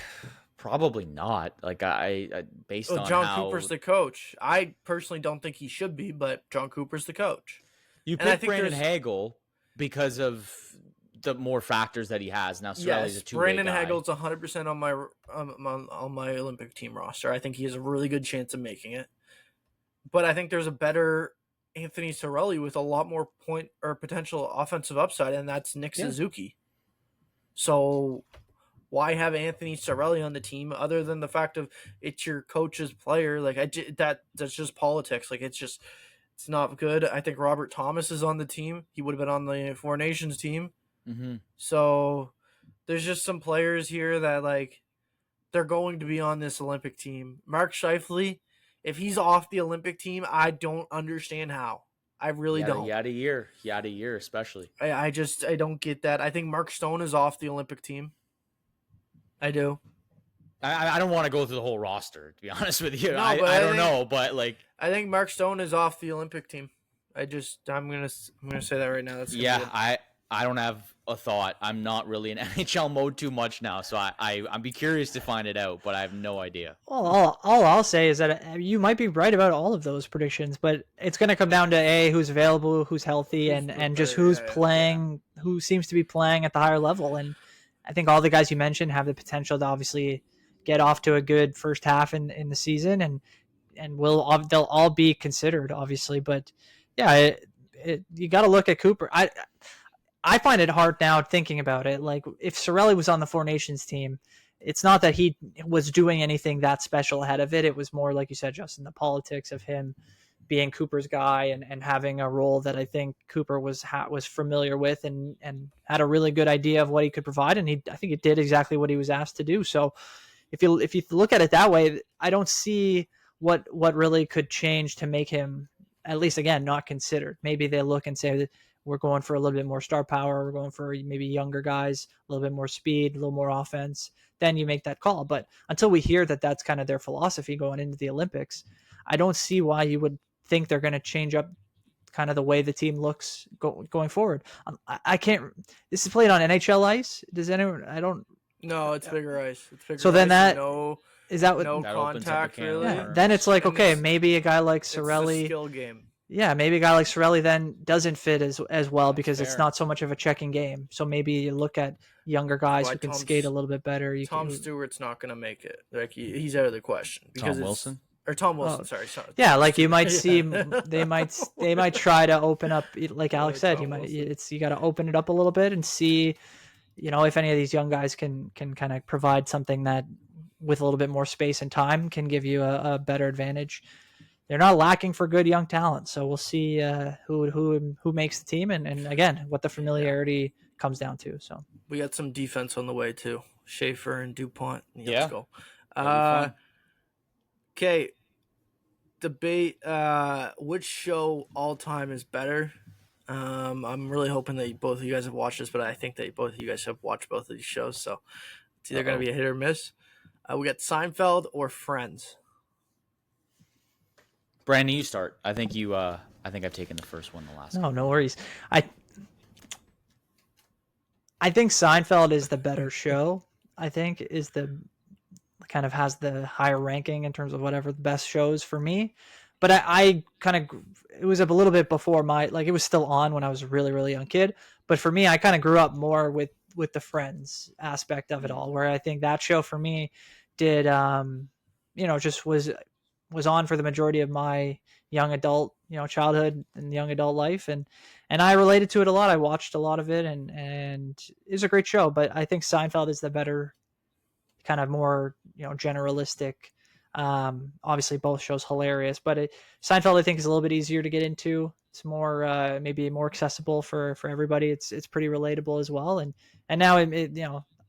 probably not. Like, I based on John how Cooper's the coach. I personally don't think he should be, but John Cooper's the coach. You pick Brandon Hagel because of the more factors that he has. Now, Cirelli's a two-way Brandon guy. Hagel's 100% on my Olympic team roster. I think he has a really good chance of making it. But I think there's a better Anthony Cirelli with a lot more point or potential offensive upside, and that's Nick Suzuki. So why have Anthony Cirelli on the team other than the fact of it's your coach's player? Like, that's just politics. Like, it's not good. I think Robert Thomas is on the team. He would have been on the Four Nations team. Mm-hmm. So there's just some players here that, like, they're going to be on this Olympic team. Mark Scheifele, if he's off the Olympic team, I don't understand how. I really don't. He had a year, especially. I don't get that. I think Mark Stone is off the Olympic team. I do. I don't want to go through the whole roster, to be honest with you. No, I don't know, but like, I think Mark Stone is off the Olympic team. I'm gonna say that right now. I don't have a thought. I'm not really in NHL mode too much now, so I'd be curious to find it out, but I have no idea. Well, all I'll say is that you might be right about all of those predictions, but it's going to come down to who's available, who's healthy, and just who's playing, who seems to be playing at the higher level. And I think all the guys you mentioned have the potential to obviously get off to a good first half in the season, and they'll all be considered, obviously. But yeah, you got to look at Cooper. I find it hard now thinking about it. Like, if Cirelli was on the Four Nations team, it's not that he was doing anything that special ahead of it. It was more, like you said, Justin, the politics of him being Cooper's guy and having a role that I think Cooper was familiar with and had a really good idea of what he could provide. And I think he did exactly what he was asked to do. So if you look at it that way, I don't see what really could change to make him, at least, again, not considered. Maybe they look and say that we're going for a little bit more star power. We're going for maybe younger guys, a little bit more speed, a little more offense. Then you make that call. But until we hear that that's kind of their philosophy going into the Olympics, I don't see why you would think they're going to change up kind of the way the team looks going forward. I can't. This is played on NHL ice. Does anyone? I don't. No, it's bigger ice. It's bigger. So then ice, is that what? No that contact really. Yeah, then it's like, okay, maybe a guy like Cirelli. It's a skill game. Yeah, maybe a guy like Cirelli then doesn't fit as well because Fair. it's not so much of a checking game. So maybe you look at younger guys who can skate a little bit better. Tom Stewart's not going to make it. Like, he's out of the question. Because Tom Wilson? Or Tom Wilson, sorry. Yeah, like you might see they might try to open up, like Alex said, you got to open it up a little bit and see, if any of these young guys can kind of provide something that with a little bit more space and time can give you a better advantage. They're not lacking for good young talent, so we'll see who makes the team and again what the familiarity comes down to. So we got some defense on the way too. Schaefer and DuPont. Let's go. Okay. Debate which show all time is better. I'm really hoping that both of you guys have watched this, but I think that both of you guys have watched both of these shows, so it's either going to be a hit or miss. We got Seinfeld or Friends. Brandon, you start. I think I've taken the first one the last time. No worries. I think Seinfeld is the better show. I think is the kind of has the higher ranking in terms of whatever the best shows for me. But I kind of, it was a little bit before it was still on when I was a really, really young kid. But for me, I kind of grew up more with the Friends aspect of it all, where I think that show for me did just was on for the majority of my young adult, childhood and young adult life. And I related to it a lot. I watched a lot of it, and it was a great show, but I think Seinfeld is the better kind of more, generalistic. Obviously both shows hilarious, but Seinfeld, I think, is a little bit easier to get into. It's more, maybe more accessible for everybody. It's pretty relatable as well. And now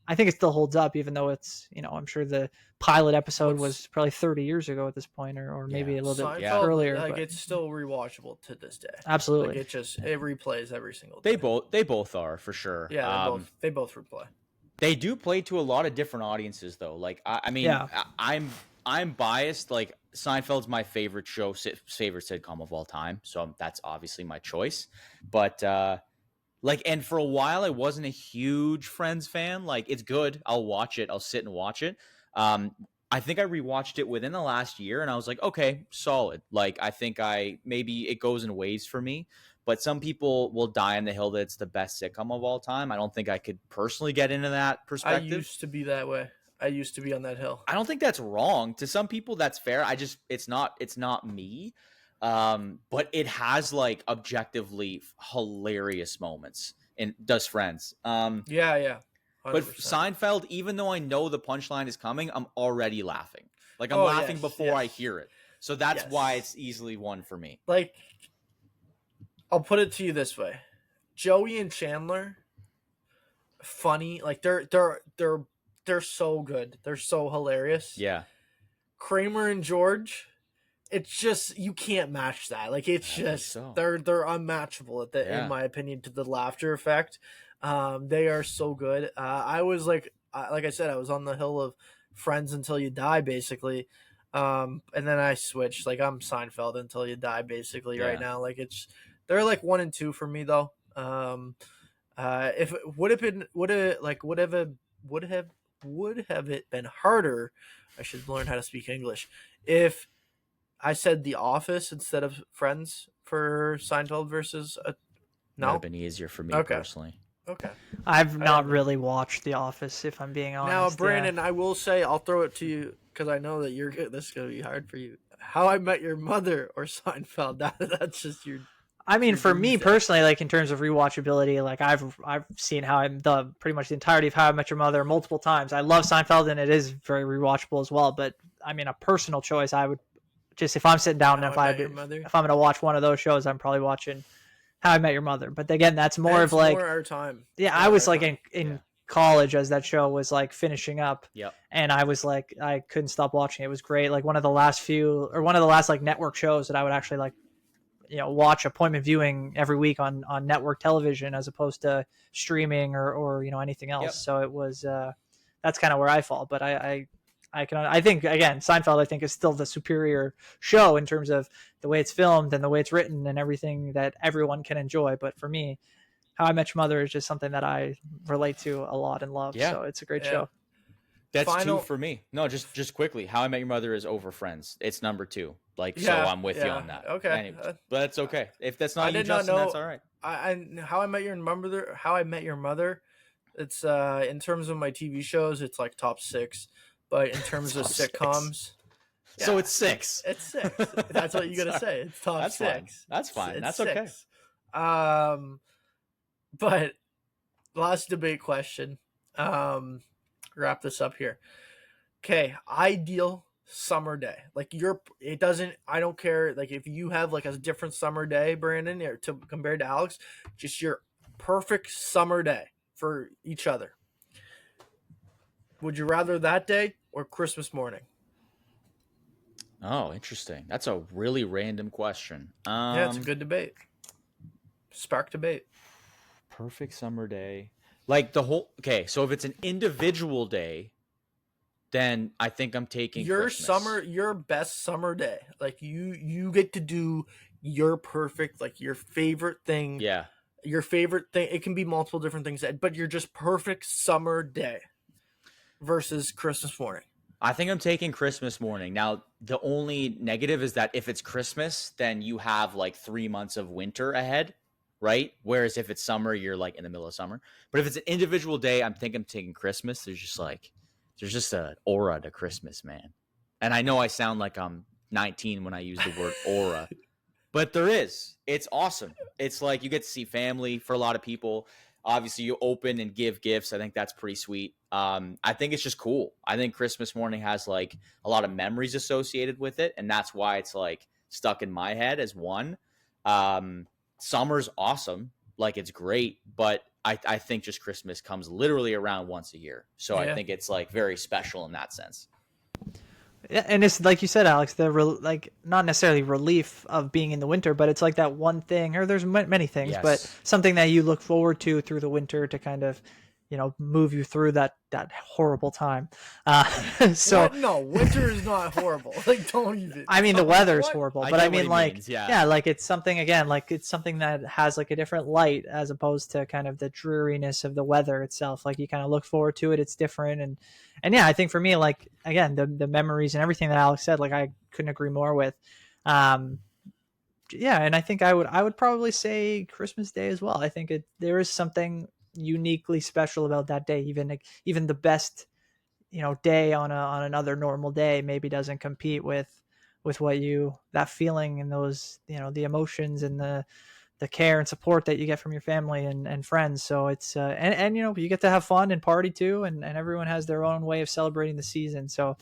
I think it still holds up, even though it's, I'm sure the pilot episode was probably 30 years ago at this point, or maybe a little bit Seinfeld, earlier. Like, but it's still rewatchable to this day. Absolutely. Like, it replays every single day. They both are, for sure. Yeah, they both replay. They do play to a lot of different audiences, though. Like, I mean, Yeah. I'm biased. Like, Seinfeld's my favorite favorite sitcom of all time, so that's obviously my choice. But and for a while, I wasn't a huge Friends fan. Like, it's good. I'll watch it. I'll sit and watch it. I think I rewatched it within the last year, and I was like, okay, solid. Like, I think maybe it goes in waves for me. But some people will die on the hill that it's the best sitcom of all time. I don't think I could personally get into that perspective. I used to be that way. I used to be on that hill. I don't think that's wrong. To some people, that's fair. It's not me. But it has like objectively hilarious moments, and does Friends. Yeah. 100%. But Seinfeld, even though I know the punchline is coming, I'm already laughing. Like, I'm laughing before I hear it. So that's why it's easily one for me. Like, I'll put it to you this way: Joey and Chandler, funny. Like, they're so good. They're so hilarious. Yeah. Kramer and George, it's just, you can't match that. Like, it's just they're unmatchable in my opinion, to the laughter effect. They are so good. I was like I said, I was on the hill of Friends Until You Die, basically. And then I switched. Like, I'm Seinfeld Until You Die, basically, right now. Like, they're like 1 and 2 for me, though. If it would have it been harder, I should learn how to speak English, if I said The Office instead of Friends for Seinfeld versus no? That would have been easier for me personally. Okay. I've not really watched The Office, if I'm being honest. Now, Brandon, I will say, I'll throw it to you because I know that you're good. This is going to be hard for you. How I Met Your Mother or Seinfeld? That's just your. I mean, for me personally, like, in terms of rewatchability, like, I've seen pretty much the entirety of How I Met Your Mother multiple times. I love Seinfeld, and it is very rewatchable as well. But I mean, a personal choice, I would just, if I'm sitting down and if I'm going to watch one of those shows, I'm probably watching How I Met Your Mother. But again, that's more of like more our time. Yeah, I was like in college as that show was like finishing up. Yep. And I was like, I couldn't stop watching. It was great. Like, one of the last like network shows that I would actually like, watch appointment viewing every week on network television as opposed to streaming or anything else. Yep. So it was that's kind of where I fall. But I think, again, Seinfeld, I think, is still the superior show in terms of the way it's filmed and the way it's written and everything that everyone can enjoy. But for me, How I Met Your Mother is just something that I relate to a lot and love. Yeah. So it's a great show. That's 2 for me. No, just quickly. How I Met Your Mother is over Friends. It's number 2. Like, so I'm with you on that. Okay. Anyway, but that's okay. If that's not you, Justin, that's all right. How I Met Your Mother, it's in terms of my TV shows, it's like top 6. But in terms of sitcoms, so it's 6. It's 6. That's what you gotta say. It's top 6. Fine. That's fine. That's okay. But last debate question. Wrap this up here. Okay, ideal summer day. Like, I don't care. Like, if you have like a different summer day, Brandon, compared to Alex, just your perfect summer day for each other. Would you rather that day or Christmas morning? Oh, interesting. That's a really random question. Yeah, it's a good debate. Spark debate. Perfect summer day. Like okay, so if it's an individual day, then I think I'm taking Christmas. Your best summer day. Like, you get to do your perfect, like, your favorite thing. Yeah. Your favorite thing. It can be multiple different things, but your just perfect summer day versus Christmas morning. I think I'm taking Christmas morning. Now, the only negative is that if it's Christmas, then you have like 3 months of winter ahead, right? Whereas if it's summer, you're like in the middle of summer. But if it's an individual day, I'm taking Christmas. There's just an aura to Christmas, man. And I know I sound like I'm 19 when I use the word aura, but there is. It's awesome. It's like you get to see family for a lot of people. Obviously, you open and give gifts. I think that's pretty sweet. I think it's just cool. I think Christmas morning has like a lot of memories associated with it, and that's why it's like stuck in my head as one. Summer's awesome. Like it's great, but I think just Christmas comes literally around once a year. So I think it's like very special in that sense. Yeah, and it's like you said, Alex, like not necessarily relief of being in the winter, but it's like that one thing, or there's many things, but something that you look forward to through the winter to kind of, move you through that horrible time. No, winter is not horrible. Like, don't even. I mean, the weather is horrible, but I mean, like, means, like it's something again, like it's something that has like a different light as opposed to kind of the dreariness of the weather itself. Like you kind of look forward to it; it's different, and yeah, I think for me, like again, the memories and everything that Alex said, like I couldn't agree more with. Yeah, and I think I would probably say Christmas Day as well. I think there is something uniquely special about that day. Even the best day on another normal day maybe doesn't compete with what that feeling and those the emotions and the care and support that you get from your family and friends. So it's and you get to have fun and party too, and everyone has their own way of celebrating the season. So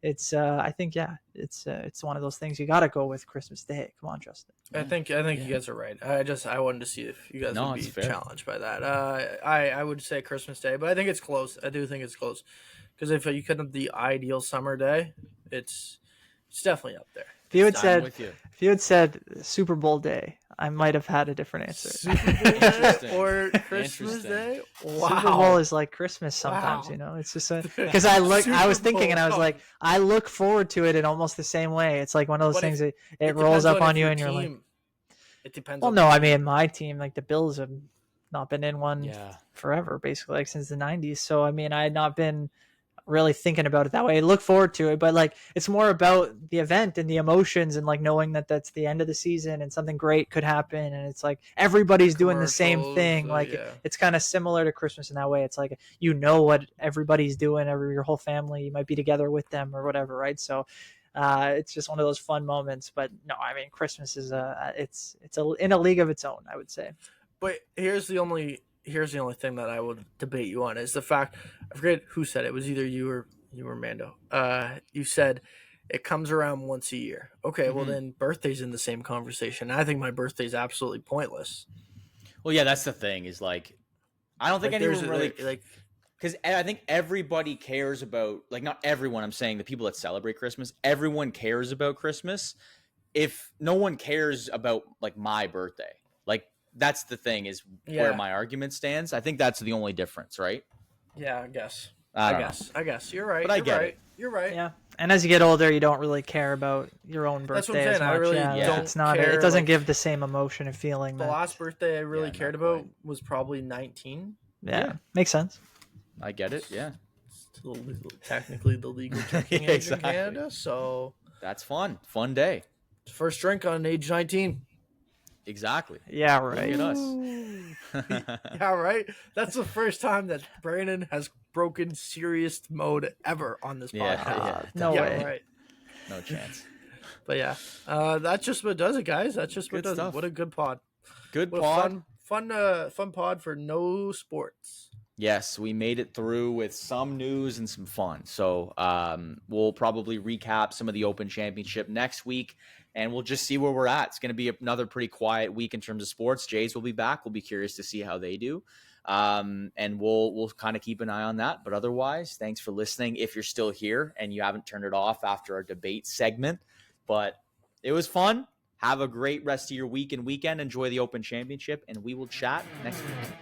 it's I think it's one of those things you got to go with Christmas Day. Come on, Justin. I think you guys are right. I wanted to see if you guys would be challenged by that. I would say Christmas Day, but I think it's close. I do think it's close because if you could have the ideal summer day, it's definitely up there. If you had said Super Bowl day, I might have had a different answer. Super Bowl day or Christmas Day? Wow. Super Bowl is like Christmas sometimes, It's just because I was thinking and I was like, I look forward to it in almost the same way. It's like one of those things that it rolls up on you and you're like, it depends. Well, no, I mean my team, like the Bills have not been in one forever, basically, like since the 90s. So I mean, I had not been really thinking about it that way. I look forward to it, but like it's more about the event and the emotions and like knowing that that's the end of the season and something great could happen, and it's like everybody's doing the same thing. Like it's kind of similar to Christmas in that way. It's like what everybody's doing, your whole family, you might be together with them or whatever, right? So it's just one of those fun moments. But no, I mean Christmas is it's in a league of its own, I would say. But here's the only thing that I would debate you on is the fact, I forget who said it. It was either you or Mando. You said it comes around once a year. Okay, well then birthday's in the same conversation. I think my birthday's absolutely pointless. Well, yeah, that's the thing is like, I don't think anyone really like, because I think everybody cares about, like not everyone, I'm saying the people that celebrate Christmas, everyone cares about Christmas. If no one cares about like my birthday, like that's the thing is where my argument stands. I think that's the only difference, right? Yeah, I guess. I guess you're right. But I get it. You're right. Yeah. And as you get older, you don't really care about your own birthday. That's what I'm saying. As much. I really don't it's not. care, it doesn't give the same emotion and feeling. The last birthday I really cared about was probably 19. Yeah, makes sense. I get it. Yeah. It's technically the legal drinking age in Canada, so that's fun. Fun day. First drink on age 19. Exactly. Yeah, right. Look at us. Yeah, right. That's the first time that Brandon has broken serious mode ever on this podcast. No way. Right. No chance. But yeah, that's just what does it, guys. That's just what does it. What a good pod. Good pod. Fun pod for no sports. Yes, we made it through with some news and some fun. So we'll probably recap some of the Open Championship next week, and we'll just see where we're at. It's going to be another pretty quiet week in terms of sports. Jays will be back. We'll be curious to see how they do. And we'll kind of keep an eye on that. But otherwise, thanks for listening. If you're still here and you haven't turned it off after our debate segment, but it was fun. Have a great rest of your week and weekend. Enjoy the Open Championship, and we will chat next week.